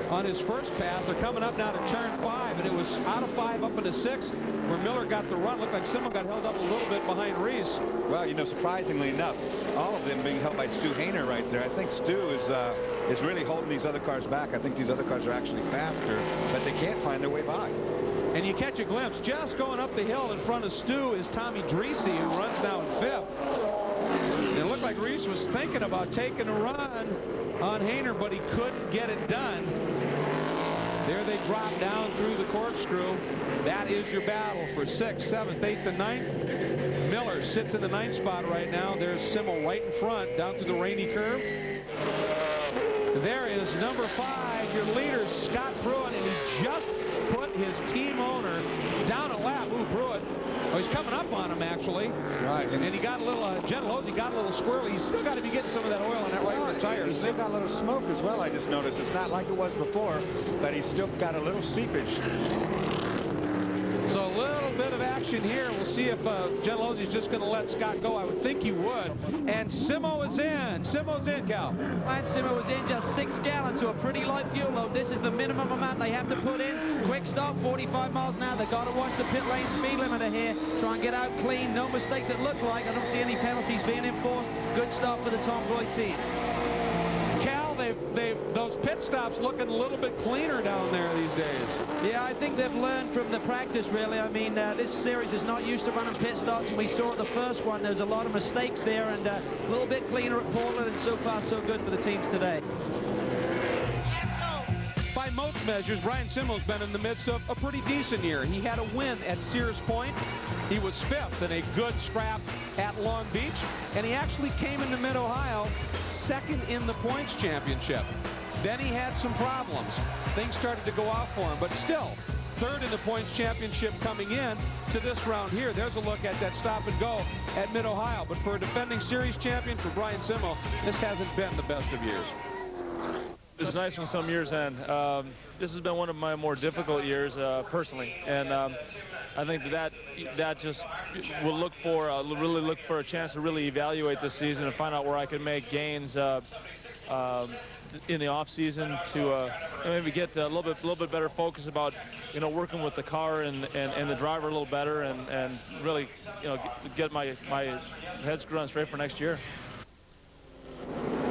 on his first pass. They're coming up now to turn 5, and it was out of 5 up into 6 where Miller got the run. Looked like Simo got held up a little bit behind Reese. Well, you know, surprisingly enough, all of them being held by Stu Hayner right there. I think Stu is really holding these other cars back. I think these other cars are actually faster, but they can't find their way by. And you catch a glimpse just going up the hill in front of Stu is Tommy Dreese, who runs now in 5th. And it looked like Reese was thinking about taking a run on Hayner, but he couldn't get it done. There they drop down through the corkscrew. That is your battle for 6th, 7th, 8th, and 9th. Miller sits in the 9th spot right now. There's Simmel right in front down through the rainy curve. There is number 5, your leader, Scott Pruitt, and he just put his team owner down a lap. Ooh, Pruitt. Oh, he's coming up on him, actually. Right. And he got a little, Gentilozzi got a little squirrely. He's still got to be getting some of that oil on that right rear tire. He's still got a little smoke as well, I just noticed. It's not like it was before, but he's still got a little seepage. So a little bit of action here. We'll see if Gentilozzi's just going to let Scott go. I would think he would. And Simo is in. Simo's in, Cal. And Simo was in just 6 gallons, so a pretty light fuel load. This is the minimum amount they have to put in. Quick stop, 45 miles an hour. They've got to watch the pit lane speed limiter here. Try and get out clean. No mistakes, it looked like. I don't see any penalties being enforced. Good stop for the Tom Floyd team. Cal, those pit stops looking a little bit cleaner down there these days. Yeah, I think they've learned from the practice, really. I mean, this series is not used to running pit stops, and we saw at the first one there's a lot of mistakes there, and a little bit cleaner at Portland, and so far so good for the teams today. By most measures, Brian Simmel's been in the midst of a pretty decent year. He had a win at Sears Point. He was 5th in a good scrap at Long Beach, and he actually came into Mid-Ohio 2nd in the points championship. Then he had some problems. Things started to go off for him, but still 3rd in the points championship coming in to this round here. There's a look at that stop and go at Mid-Ohio. But for a defending series champion, for Brian Simmel, this hasn't been the best of years. It's nice when some years end. This has been one of my more difficult years personally, and I think that just will look for really look for a chance to really evaluate this season and find out where I can make gains in the off season to maybe get a little bit better focus about working with the car and the driver a little better and really get my head screwed on straight for next year.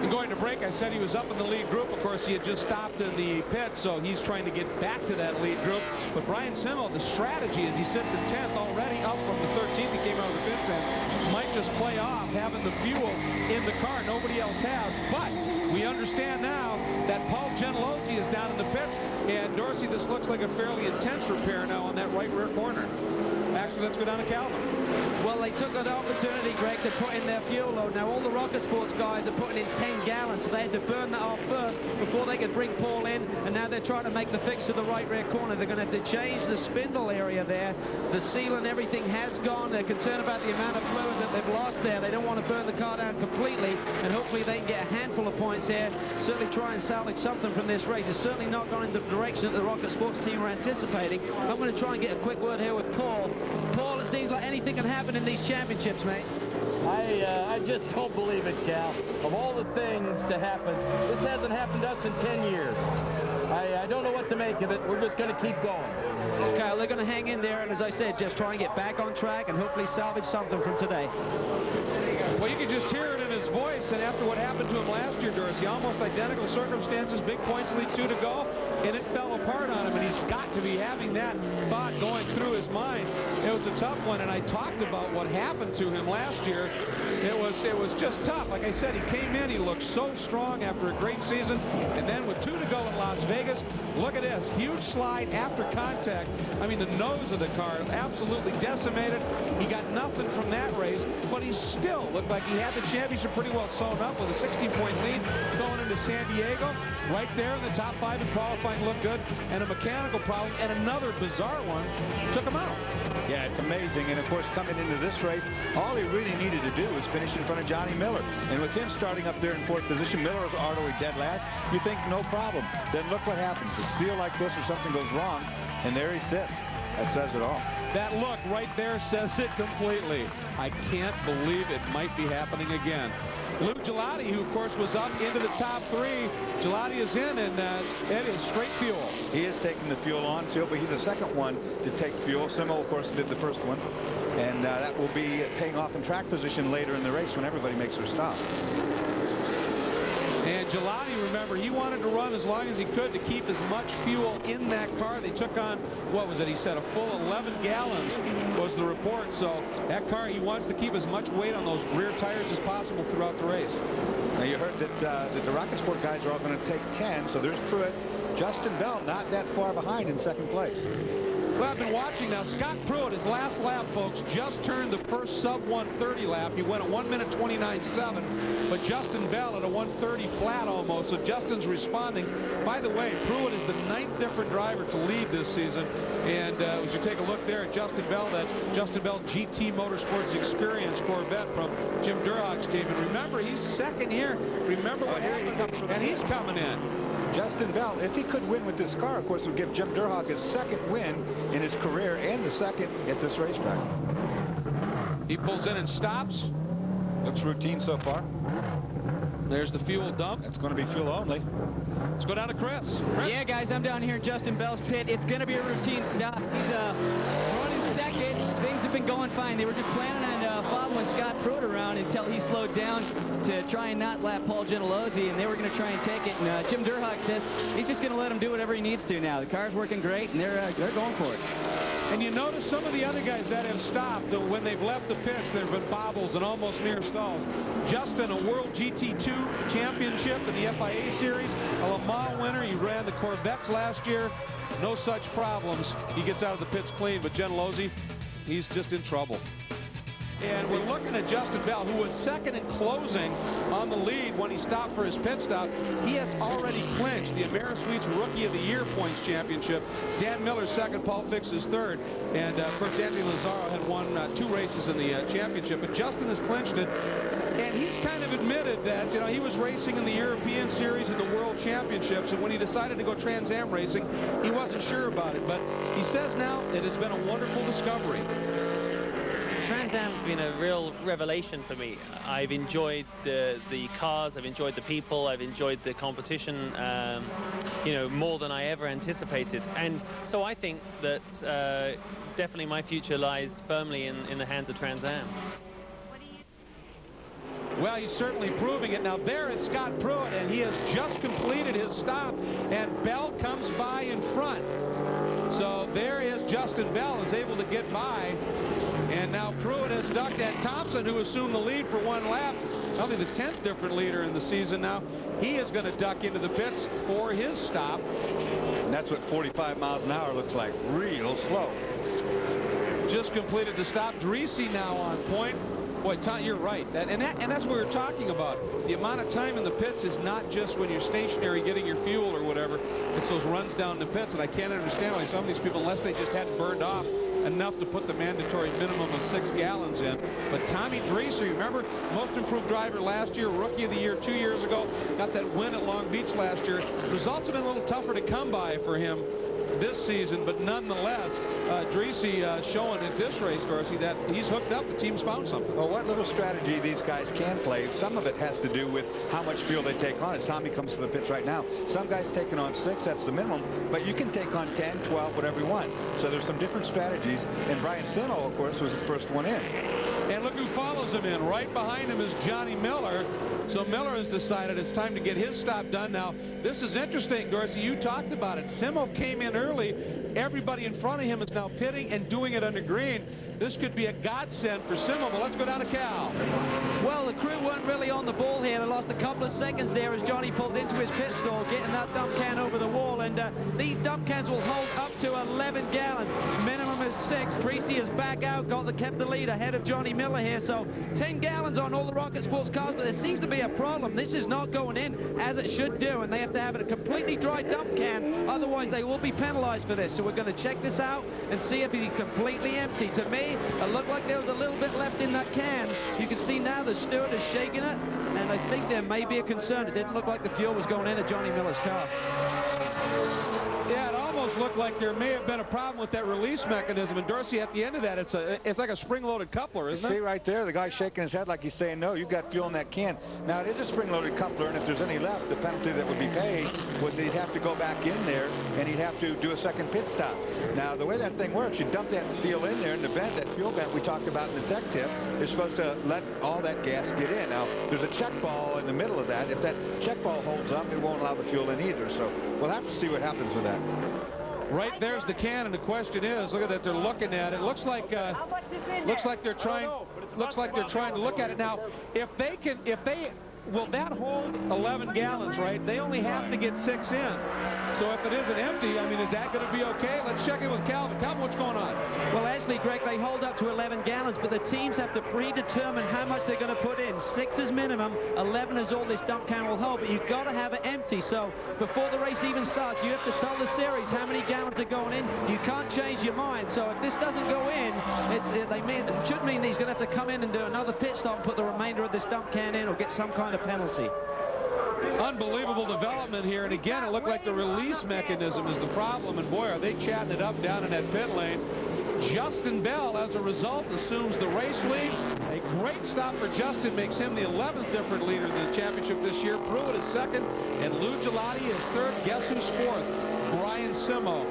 And going to break, I said he was up in the lead group. Of course, he had just stopped in the pit, so he's trying to get back to that lead group. But Brian Simmel, the strategy is he sits in 10th already, up from the 13th. He came out of the pits and might just play off having the fuel in the car. Nobody else has. But we understand now that Paul Gentilozzi is down in the pits. And Dorsey, this looks like a fairly intense repair now on that right rear corner. Actually, let's go down to Calvin. Well, they took an opportunity, Greg, to put in their fuel load. Now, all the Rocket Sports guys are putting in 10 gallons, so they had to burn that off first before they could bring Paul in, and now they're trying to make the fix to the right rear corner. They're going to have to change the spindle area there. The seal and everything has gone. They're concerned about the amount of fluid that they've lost there. They don't want to burn the car down completely, and hopefully they can get a handful of points here. Certainly try and salvage something from this race. It's certainly not gone in the direction that the Rocket Sports team were anticipating. I'm going to try and get a quick word here with Paul. Paul, it seems like anything can happen in these championships, mate. I just don't believe it, Cal. Of all the things to happen, this hasn't happened to us in 10 years. I don't know what to make of it. We're just going to keep going. Okay, they're going to hang in there, and as I said, just try and get back on track and hopefully salvage something from today. Well, you can just hear it in his voice, and after what happened to him last year, Dorsey, almost identical circumstances, big points lead, 2 to go, and it fell apart on him, and he's got to be having that thought going through his mind. It was a tough one, and I talked about what happened to him last year. It was just tough. Like I said, he came in, he looked so strong after a great season, and then with 2 to go in Las Vegas, look at this, huge slide after contact. I mean, the nose of the car absolutely decimated. He got nothing from that race, but he still looked like he had the championship pretty well sewn up with a 16-point lead going into San Diego. Right there in the top 5 in qualifying, looked good, and a mechanical problem and another bizarre one took him out. Yeah, it's amazing. And of course, coming into this race, all he really needed to do was finish in front of Johnny Miller. And with him starting up there in 4th position, Miller was already dead last. You think no problem. Then look what happens. A seal like this or something goes wrong, and there he sits. That says it all. That look right there says it completely. I can't believe it might be happening again. Lou Gelati, who of course was up into the top 3. Gelati is in, and it is straight fuel. He is taking the fuel on, so he'll be the second one to take fuel. Simmel, of course, did the first one, and that will be paying off in track position later in the race when everybody makes their stop. And Gelati, remember, he wanted to run as long as he could to keep as much fuel in that car. They took on, what was it? He said a full 11 gallons was the report. So that car, he wants to keep as much weight on those rear tires as possible throughout the race. Now you heard that the Rocket Sport guys are all going to take 10. So there's Pruitt. Justin Bell not that far behind in second place. Well, I've been watching now. Scott Pruitt, his last lap, folks, just turned the first sub-130 lap. He went at 1 minute 29.7, but Justin Bell at a 130 flat almost. So Justin's responding. By the way, Pruitt is the 9th different driver to lead this season. And as you take a look there at Justin Bell, that Justin Bell GT Motorsports Experience Corvette from Jim Durhock's team. And remember, he's second here. Remember what happened, and he's coming in. Justin Bell, if he could win with this car, of course, would give Jim Durhock his second win in his career and the second at this racetrack. He pulls in and stops. Looks routine so far. There's the fuel dump. It's going to be fuel only. Let's go down to Chris. Yeah, guys, I'm down here in Justin Bell's pit. It's going to be a routine stop. He's running second. Things have been going fine. They were just planning on following Scott Pruitt around until he slowed down to try and not lap Paul Gentilozzi, and they were going to try and take it. And Jim Durhock says he's just going to let him do whatever he needs to now. The car's working great, and they're going for it. And you notice some of the other guys that have stopped, when they've left the pits, there have been bobbles and almost near stalls. Justin, a World GT2 championship in the FIA Series, a Le Mans winner. He ran the Corvettes last year. No such problems. He gets out of the pits clean, but Gentilozzi, he's just in trouble. And we're looking at Justin Bell, who was second in closing on the lead when he stopped for his pit stop. He has already clinched the Amerisweets Rookie of the Year points championship. Dan Miller's second, Paul Fix's third. And of course, Anthony Lazzaro had won 2 races in the championship. But Justin has clinched it. And he's kind of admitted that, you know, he was racing in the European Series and the World Championships. And when he decided to go Trans Am racing, he wasn't sure about it. But he says now it has been a wonderful discovery. Trans Am's been a real revelation for me. I've enjoyed the cars, I've enjoyed the people, I've enjoyed the competition, you know, more than I ever anticipated. And so I think that definitely my future lies firmly in the hands of Trans Am. Well, he's certainly proving it. Now there is Scott Pruitt, and he has just completed his stop, and Bell comes by in front. So there is Justin Bell, is able to get by. And now Pruitt has ducked, and Thompson, who assumed the lead for 1 lap, probably the 10th different leader in the season now, he is going to duck into the pits for his stop. And that's what 45 miles an hour looks like, real slow. Just completed the stop. Dreese now on point. Boy, Tom, you're right. And that's what we're talking about. The amount of time in the pits is not just when you're stationary getting your fuel or whatever. It's those runs down the pits, and I can't understand why some of these people, unless they just hadn't burned off enough to put the mandatory minimum of 6 gallons in. But Tommy Dreese, remember, most improved driver last year, Rookie of the Year 2 years ago, got that win at Long Beach last year. Results have been a little tougher to come by for him this season, but nonetheless, Dreese showing at this race, Dorsey, that he's hooked up. The team's found something. Well, what little strategy these guys can play, some of it has to do with how much fuel they take on. As Tommy comes from the pits right now, some guys taking on 6, that's the minimum, but you can take on 10, 12, whatever you want. So there's some different strategies, and Brian Simo, of course, was the first one in. And look who follows him in. Right behind him is Johnny Miller. So Miller has decided it's time to get his stop done. Now, this is interesting, Dorsey. You talked about it. Simo came in early. Everybody in front of him is now pitting and doing it under green. This could be a godsend for Simo, but let's go down to Cal. Well, the crew weren't really on the ball here. They lost a couple of seconds there as Johnny pulled into his pit stall, getting that dump can over the wall. And these dump cans will hold up to 11 gallons. Minimum is 6. Dreese is back out, kept the lead ahead of Johnny Miller here. So 10 gallons on all the Rocket Sports cars, but there seems to be a problem. This is not going in as it should do, and they have to have a completely dry dump can. Otherwise, they will be penalized for this. So we're going to check this out and see if he's completely empty. To me, it looked like there was a little bit left in that can. You can see now the steward is shaking it, and I think there may be a concern. It didn't look like the fuel was going into Johnny Miller's car. Yeah, it almost almost looked like there may have been a problem with that release mechanism. And Dorsey, at the end of that, it's like a spring-loaded coupler, isn't it? See right there, the guy shaking his head like he's saying, no, you've got fuel in that can. Now, it is a spring-loaded coupler, and if there's any left, the penalty that would be paid was he'd have to go back in there, and he'd have to do a second pit stop. Now, the way that thing works, you dump that deal in there, and the vent, that fuel vent we talked about in the tech tip, is supposed to let all that gas get in. Now, there's a check ball in the middle of that. If that check ball holds up, it won't allow the fuel in either. So we'll have to see what happens with that. Right there's the can, and the question is, look at that, they're looking at it. Looks like they're trying to look at it. Now, will that hold 11 gallons, right? They only have to get 6 in. So if it isn't empty, I mean, is that going to be okay? Let's check in with Calvin. Calvin, what's going on? Well, actually, Greg, they hold up to 11 gallons, but the teams have to predetermine how much they're going to put in. 6 is minimum, 11 is all this dump can will hold, but you've got to have it empty. So before the race even starts, you have to tell the series how many gallons are going in. You can't change your mind. So if this doesn't go in, it should mean that he's going to have to come in and do another pit stop and put the remainder of this dump can in or get some kind of penalty. Unbelievable development here, and again, it looked like the release mechanism is the problem, and boy, are they chatting it up down in that pit lane. Justin Bell, as a result, assumes the race lead. A great stop for Justin makes him the 11th different leader in the championship this year. Pruitt is second, and Lou Gelati is third. Guess who's fourth? Brian Simo.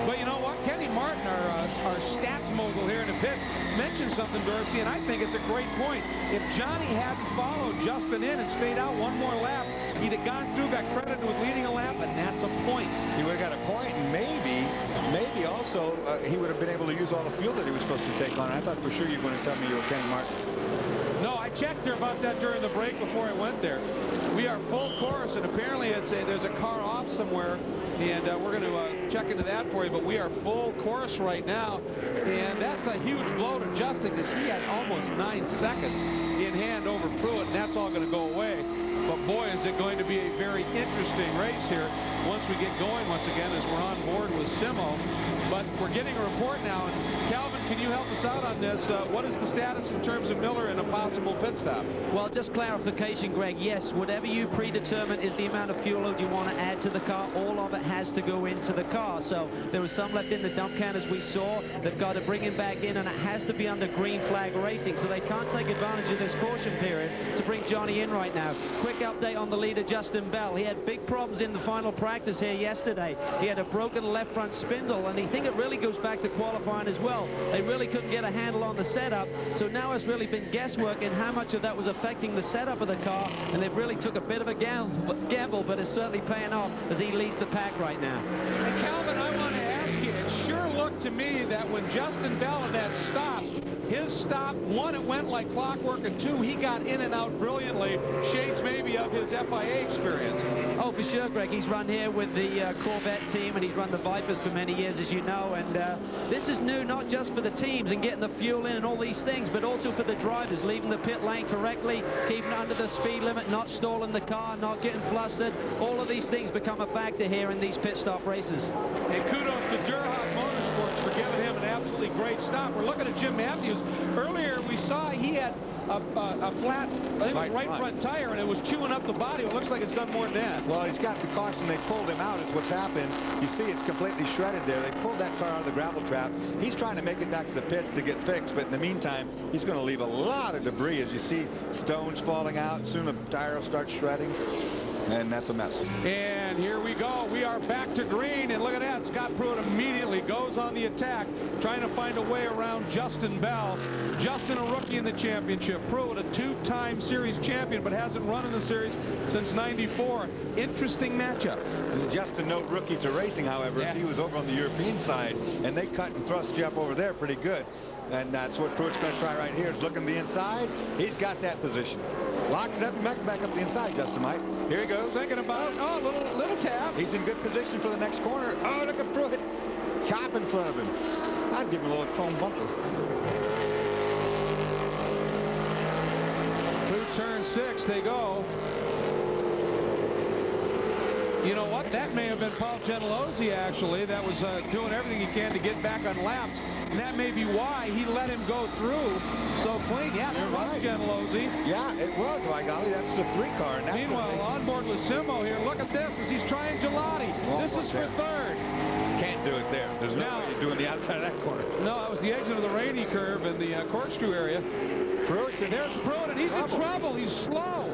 But you know what? Kenny Martin, our stats mogul here in the pits, mentioned something, Dorsey, and I think it's a great point. If Johnny hadn't followed Justin in and stayed out one more lap, he'd have gone through, got credited with leading a lap, and that's a point. He would have got a point, and maybe also he would have been able to use all the fuel that he was supposed to take on. I thought for sure you were going to tell me you were Kenny Martin. No, I checked her about that during the break before I went there. We are full course, and apparently there's a car off somewhere, and we're going to check into that for you, but we are full course right now, and that's a huge blow to Justin because he had almost 9 seconds in hand over Pruitt, and that's all going to go away. But boy, is it going to be a very interesting race here once we get going once again as we're on board with Simo. But we're getting a report now, and Calvin, can you help us out on this? What is the status in terms of Miller and a possible pit stop? Well, just clarification, Greg. Yes, whatever you predetermine is the amount of fuel load you want to add to the car. All of it has to go into the car. So there was some left in the dump can, as we saw. They've got to bring him back in, and it has to be under green flag racing. So they can't take advantage of this caution period to bring Johnny in right now. Quick update on the leader, Justin Bell. He had big problems in the final practice here yesterday. He had a broken left front spindle, and I think it really goes back to qualifying as well. They really couldn't get a handle on the setup, so now it's really been guesswork in how much of that was affecting the setup of the car, and they've really took a bit of a gamble, but it's certainly paying off as he leads the pack right now. And Calvin, I want to ask you, it sure looked to me that when Justin Bell had that stop, his stop, 1, it went like clockwork, and 2, he got in and out brilliantly. Shades maybe of his FIA experience. Oh, for sure, Greg. He's run here with the Corvette team, and he's run the Vipers for many years, as you know. And this is new, not just for the teams and getting the fuel in and all these things, but also for the drivers, leaving the pit lane correctly, keeping under the speed limit, not stalling the car, not getting flustered. All of these things become a factor here in these pit stop races. And kudos to Durham Motorsports for giving him an absolutely great stop. We're looking at Jim Matthews. Earlier we saw he had a flat, I think it was right front tire, and it was chewing up the body. It looks like it's done more than that. Well, he's got the caution. They pulled him out is what's happened. You see it's completely shredded there. They pulled that car out of the gravel trap. He's trying to make it back to the pits to get fixed, but in the meantime, he's going to leave a lot of debris. As you see, stones falling out. Soon the tire will start shredding, and that's a mess. And here we go. We are back to green, and look at that. Scott Pruitt immediately goes on the attack, trying to find a way around Justin Bell. Justin, a rookie in the championship. Pruitt, a 2-time series champion, but hasn't run in the series since '94. Interesting matchup. And Justin, no rookie to racing, however. Yeah. He was over on the European side, and they cut and thrust you up over there pretty good. And that's what Pruitt's going to try right here, is looking the inside. He's got that position. Locks it up and back up the inside, Justin Mike. Here he goes. Thinking about, little tap. He's in good position for the next corner. Oh, look at Pruitt. Chop in front of him. I'd give him a little chrome bumper. Through turn 6 they go. You know what? That may have been Paul Gentilozzi, actually, that was doing everything he can to get back on laps. And that may be why he let him go through so clean. Yeah, that was Gentilozzi. Yeah, it was. By golly, that's the 3 car. Meanwhile, on board with Simo here. Look at this as he's trying Gelati. This is for third. Can't do it there. There's no way you're doing the outside of that corner. No, that was the exit of the rainy curve in the corkscrew area. Pruitt's in There's Pruitt, and he's in trouble. He's slow.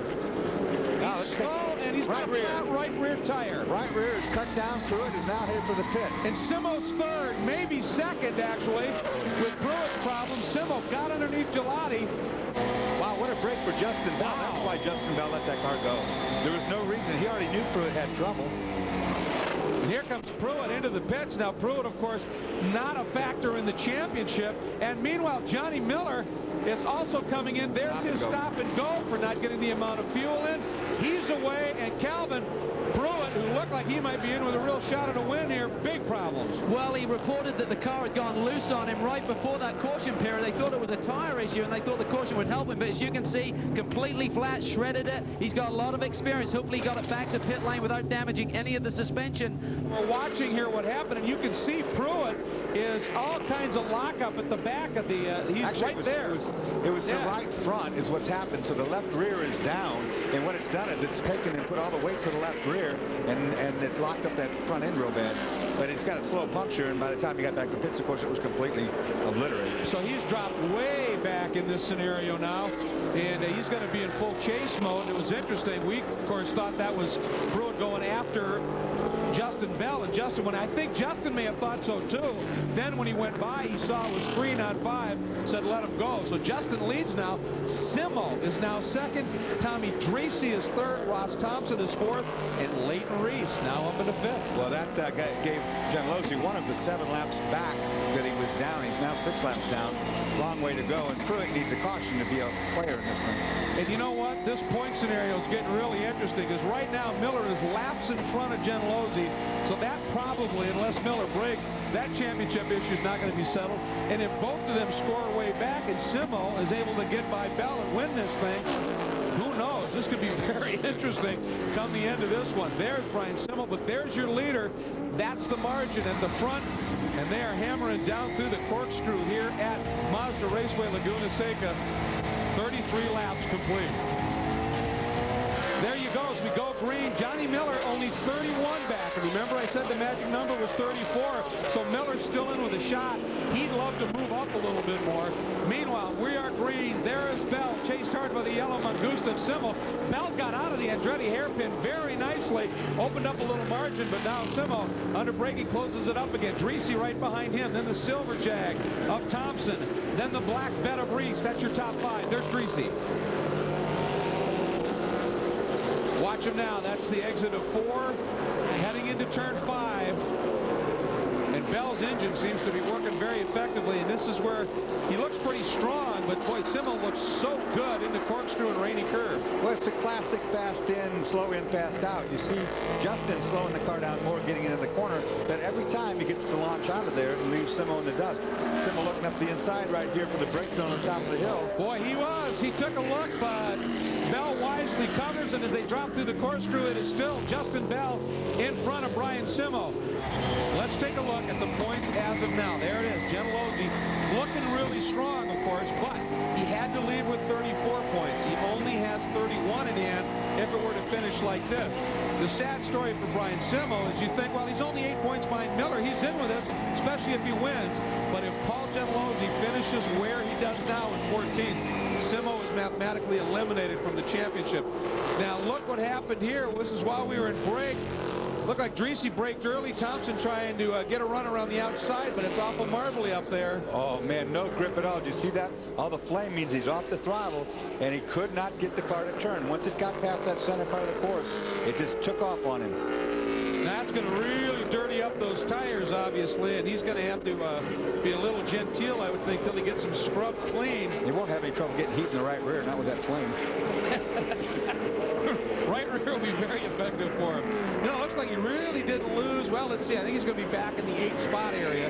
He's slow, and he's got a flat right rear tire. Right rear is cut down. Pruitt is now headed for the pits. And Simo's third, maybe second, actually, with Pruitt's problem. Simo got underneath Gelati. Wow, what a break for Justin Bell. Wow. That's why Justin Bell let that car go. There was no reason. He already knew Pruitt had trouble. And here comes Pruitt into the pits. Now, Pruitt, of course, not a factor in the championship. And meanwhile, Johnny Miller is also coming in. There's his stop and go for not getting the amount of fuel in. He's away, and Calvin Pruitt, who looked like he might be in with a real shot at a win here, big problems. Well, he reported that the car had gone loose on him right before that caution period. They thought it was a tire issue, and they thought the caution would help him. But as you can see, completely flat, shredded it. He's got a lot of experience. Hopefully he got it back to pit lane without damaging any of the suspension. We're watching here what happened, and you can see Pruitt is all kinds of lockup at the back of the, he's actually, right there. It was the right front is what's happened. So the left rear is down, and what it's done is it's taken and put all the weight to the left rear, and it locked up that front end real bad. But it's got a slow puncture, and by the time he got back to pits, of course, it was completely obliterated. So he's dropped way back in this scenario now, and he's going to be in full chase mode. It was interesting. We, of course, thought that was Pruitt going after Justin Bell, and I think Justin may have thought so too. Then when he went by, he saw it was 3, not 5, said let him go. So Justin leads now. Simo is now second. Tommy Dreesy is third. Ross Thompson is fourth, and Leighton Reese now up in the fifth. Well, that guy gave Gentilozzi one of the 7 laps back that he was down. He's now 6 laps down. Long way to go, and Pruitt needs a caution to be a player in this thing. And you know what? This point scenario is getting really interesting, because right now Miller is laps in front of Gentilozzi. So that probably, unless Miller breaks, that championship issue is not going to be settled. And if both of them score way back and Simo is able to get by Bell and win this thing, who knows? This could be very interesting come the end of this one. There's Brian Simo, but there's your leader. That's the margin at the front. And they are hammering down through the corkscrew here at Mazda Raceway Laguna Seca. 33 laps complete. There you go. As we go green, Johnny Miller only 31 back. And remember, I said the magic number was 34. So Miller's still in with a shot. He'd love to move up a little bit more. Meanwhile, we are green. There is Bell, chased hard by the yellow Mangusta and Simo. Bell got out of the Andretti hairpin very nicely. Opened up a little margin, but now Simo, under braking, closes it up again. Dreesy right behind him. Then the silver Jag of Thompson. Then the black vet of Reese. That's your top 5. There's Dreesy. Watch him now. That's the exit of 4, heading into turn 5. And Bell's engine seems to be working very effectively, and this is where he looks pretty strong, but boy, Simo looks so good in the corkscrew and rainy curve. Well, it's a classic fast in, slow in, fast out. You see Justin slowing the car down more, getting into the corner, but every time he gets to launch out of there, it leaves Simo in the dust. Simo looking up the inside right here for the brake zone on the top of the hill. Boy, he was. He took a look, but Bell wisely covers, and as they drop through the corkscrew, it is still Justin Bell in front of Brian Simo. Let's take a look at the points as of now. There it is. Gentilozzi looking really strong, of course, but he had to leave with 34 points. He only has 31 in hand if it were to finish like this. The sad story for Brian Simo is you think, well, he's only 8 points behind Miller. He's in with us, especially if he wins. But if Paul Gentilozzi finishes where he does now in 14th, Simo is mathematically eliminated from the championship. Now, look what happened here. This is while we were in break. Looked like Dreesy braked early. Thompson trying to get a run around the outside, but it's awful marbly up there. Oh, man, no grip at all. Do you see that? All the flame means he's off the throttle, and he could not get the car to turn. Once it got past that center part of the course, it just took off on him. That's going to really dirty up those tires, obviously, and he's going to have to be a little genteel, I would think, till he gets them scrubbed clean. He won't have any trouble getting heat in the right rear, not with that flame. Right rear will be very effective for him. You know, it looks like he really didn't lose. Well, let's see. I think he's going to be back in the 8th spot area.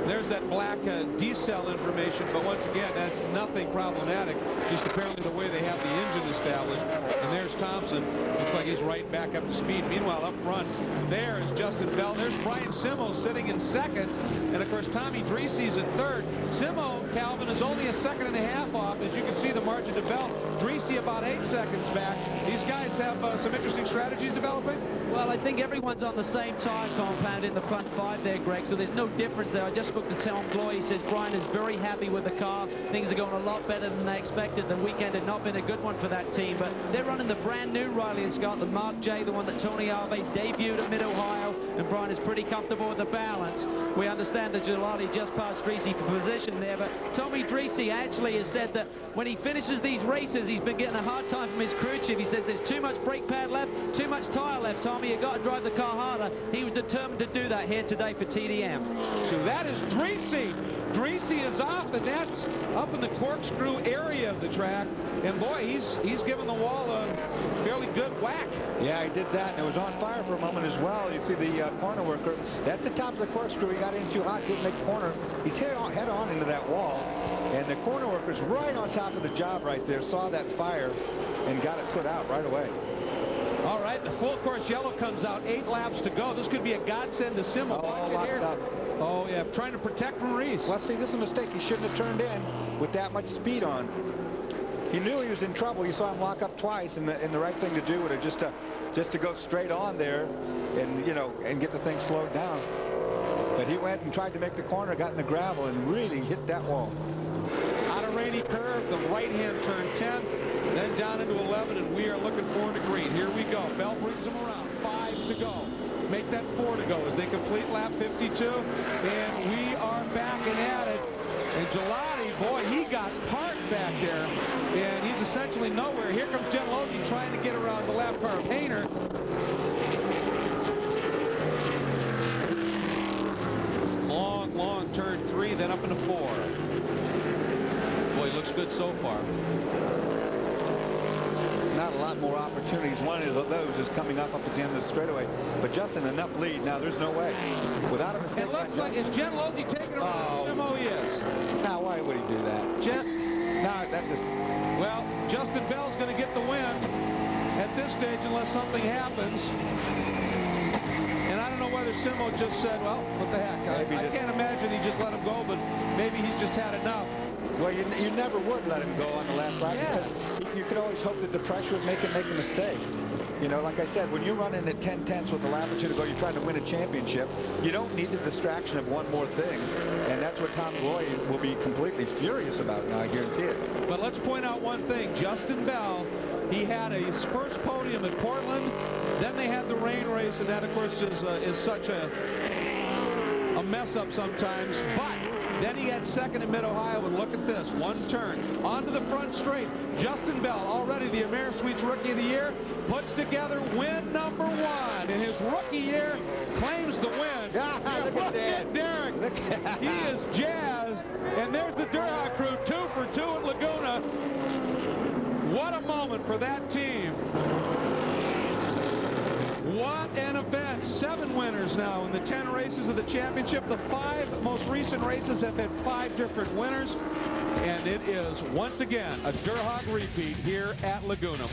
There's that black D-cell information, but once again, that's nothing problematic. Just apparently the way they have the engine established. And there's Chris Thompson. Looks like he's right back up to speed. Meanwhile, up front, there is Justin Bell. There's Brian Simo sitting in second. And, of course, Tommy Dreese's in third. Simo, Calvin, is only a second and a half off. As you can see, the margin to Bell. Dreese about 8 seconds back. These guys have some interesting strategies developing. Well, I think everyone's on the same tire compound in the front five there, Greg, so there's no difference there. I just spoke to Tom Gloy. He says Brian is very happy with the car. Things are going a lot better than they expected. The weekend had not been a good one for that team, but they're running the brand new Riley and Scott, the Mark J, the one that Tony Arve debuted at Mid-Ohio, and Brian is pretty comfortable with the balance. We understand that Gelati just passed Dreese for position there, but Tommy Dreese actually has said that when he finishes these races, he's been getting a hard time from his crew chief. He said there's too much brake pad left, too much tire left, Tommy. You got to drive the car harder. He was determined to do that here today for TDM. So that is Dreese. Dreese is off, and that's up in the corkscrew area of the track. And boy, he's given the wall a fairly good whack. Yeah, he did that, and it was on fire for a moment as well. You see the corner worker. That's the top of the corkscrew. He got in too hot, didn't make the corner. He's head on into that wall, and the corner worker's right on top of the job right there. Saw that fire and got it put out right away. All right, the full course yellow comes out. 8 laps to go. This could be a godsend to Simo. Oh, yeah, trying to protect from Reese. Well, see, this is a mistake. He shouldn't have turned in with that much speed on. He knew he was in trouble. You saw him lock up twice, and the right thing to do would have just to go straight on there and, you know, and get the thing slowed down. But he went and tried to make the corner, got in the gravel, and really hit that wall. On a rainy curve, the right-hand turn 10, then down into 11, and we are looking forward to green. Here we go. Bell brings them around. 5 to go. Make that 4 to go as they complete lap 52. And we are back and at it. And Gelati, boy, he got parked back there. And he's essentially nowhere. Here comes Gentilozzi trying to get around the lap car of Hayner. Long turn 3, then up into 4. Boy, he looks good so far. Not a lot more opportunities. One of those is coming up at the end of the straightaway. But Justin, enough lead. Now, there's no way. Without a mistake. It looks like, is Gentilozzi taking around Simo? He is. Now, why would he do that? No, that just... Well, Justin Bell's going to get the win at this stage unless something happens. And I don't know whether Simo just said, well, what the heck. I can't imagine he just let him go, but maybe he's just had enough. Well, you never would let him go on the last lap because you could always hope that the pressure would make him make a mistake. You know, like I said, when you're running at 10/10 with a lap or two to go, you're trying to win a championship. You don't need the distraction of one more thing. And that's what Tom Gloy will be completely furious about now, I guarantee it. But let's point out one thing. Justin Bell, he had his first podium at Portland. Then they had the rain race, and that, of course, is such a mess up sometimes. But then he had second in Mid-Ohio, and look at this. One turn onto the front straight. Justin Bell, already the AmeriSuites Rookie of the Year, puts together win number 1 in his rookie year, claims the win. Look at Derek. He is jazzed. And there's the Durham crew, 2 for 2 at Laguna. What a moment for that team. What an event. 7 winners now in the 10 races of the championship. The 5 most recent races have had 5 different winners. And it is, once again, a Durham repeat here at Laguna.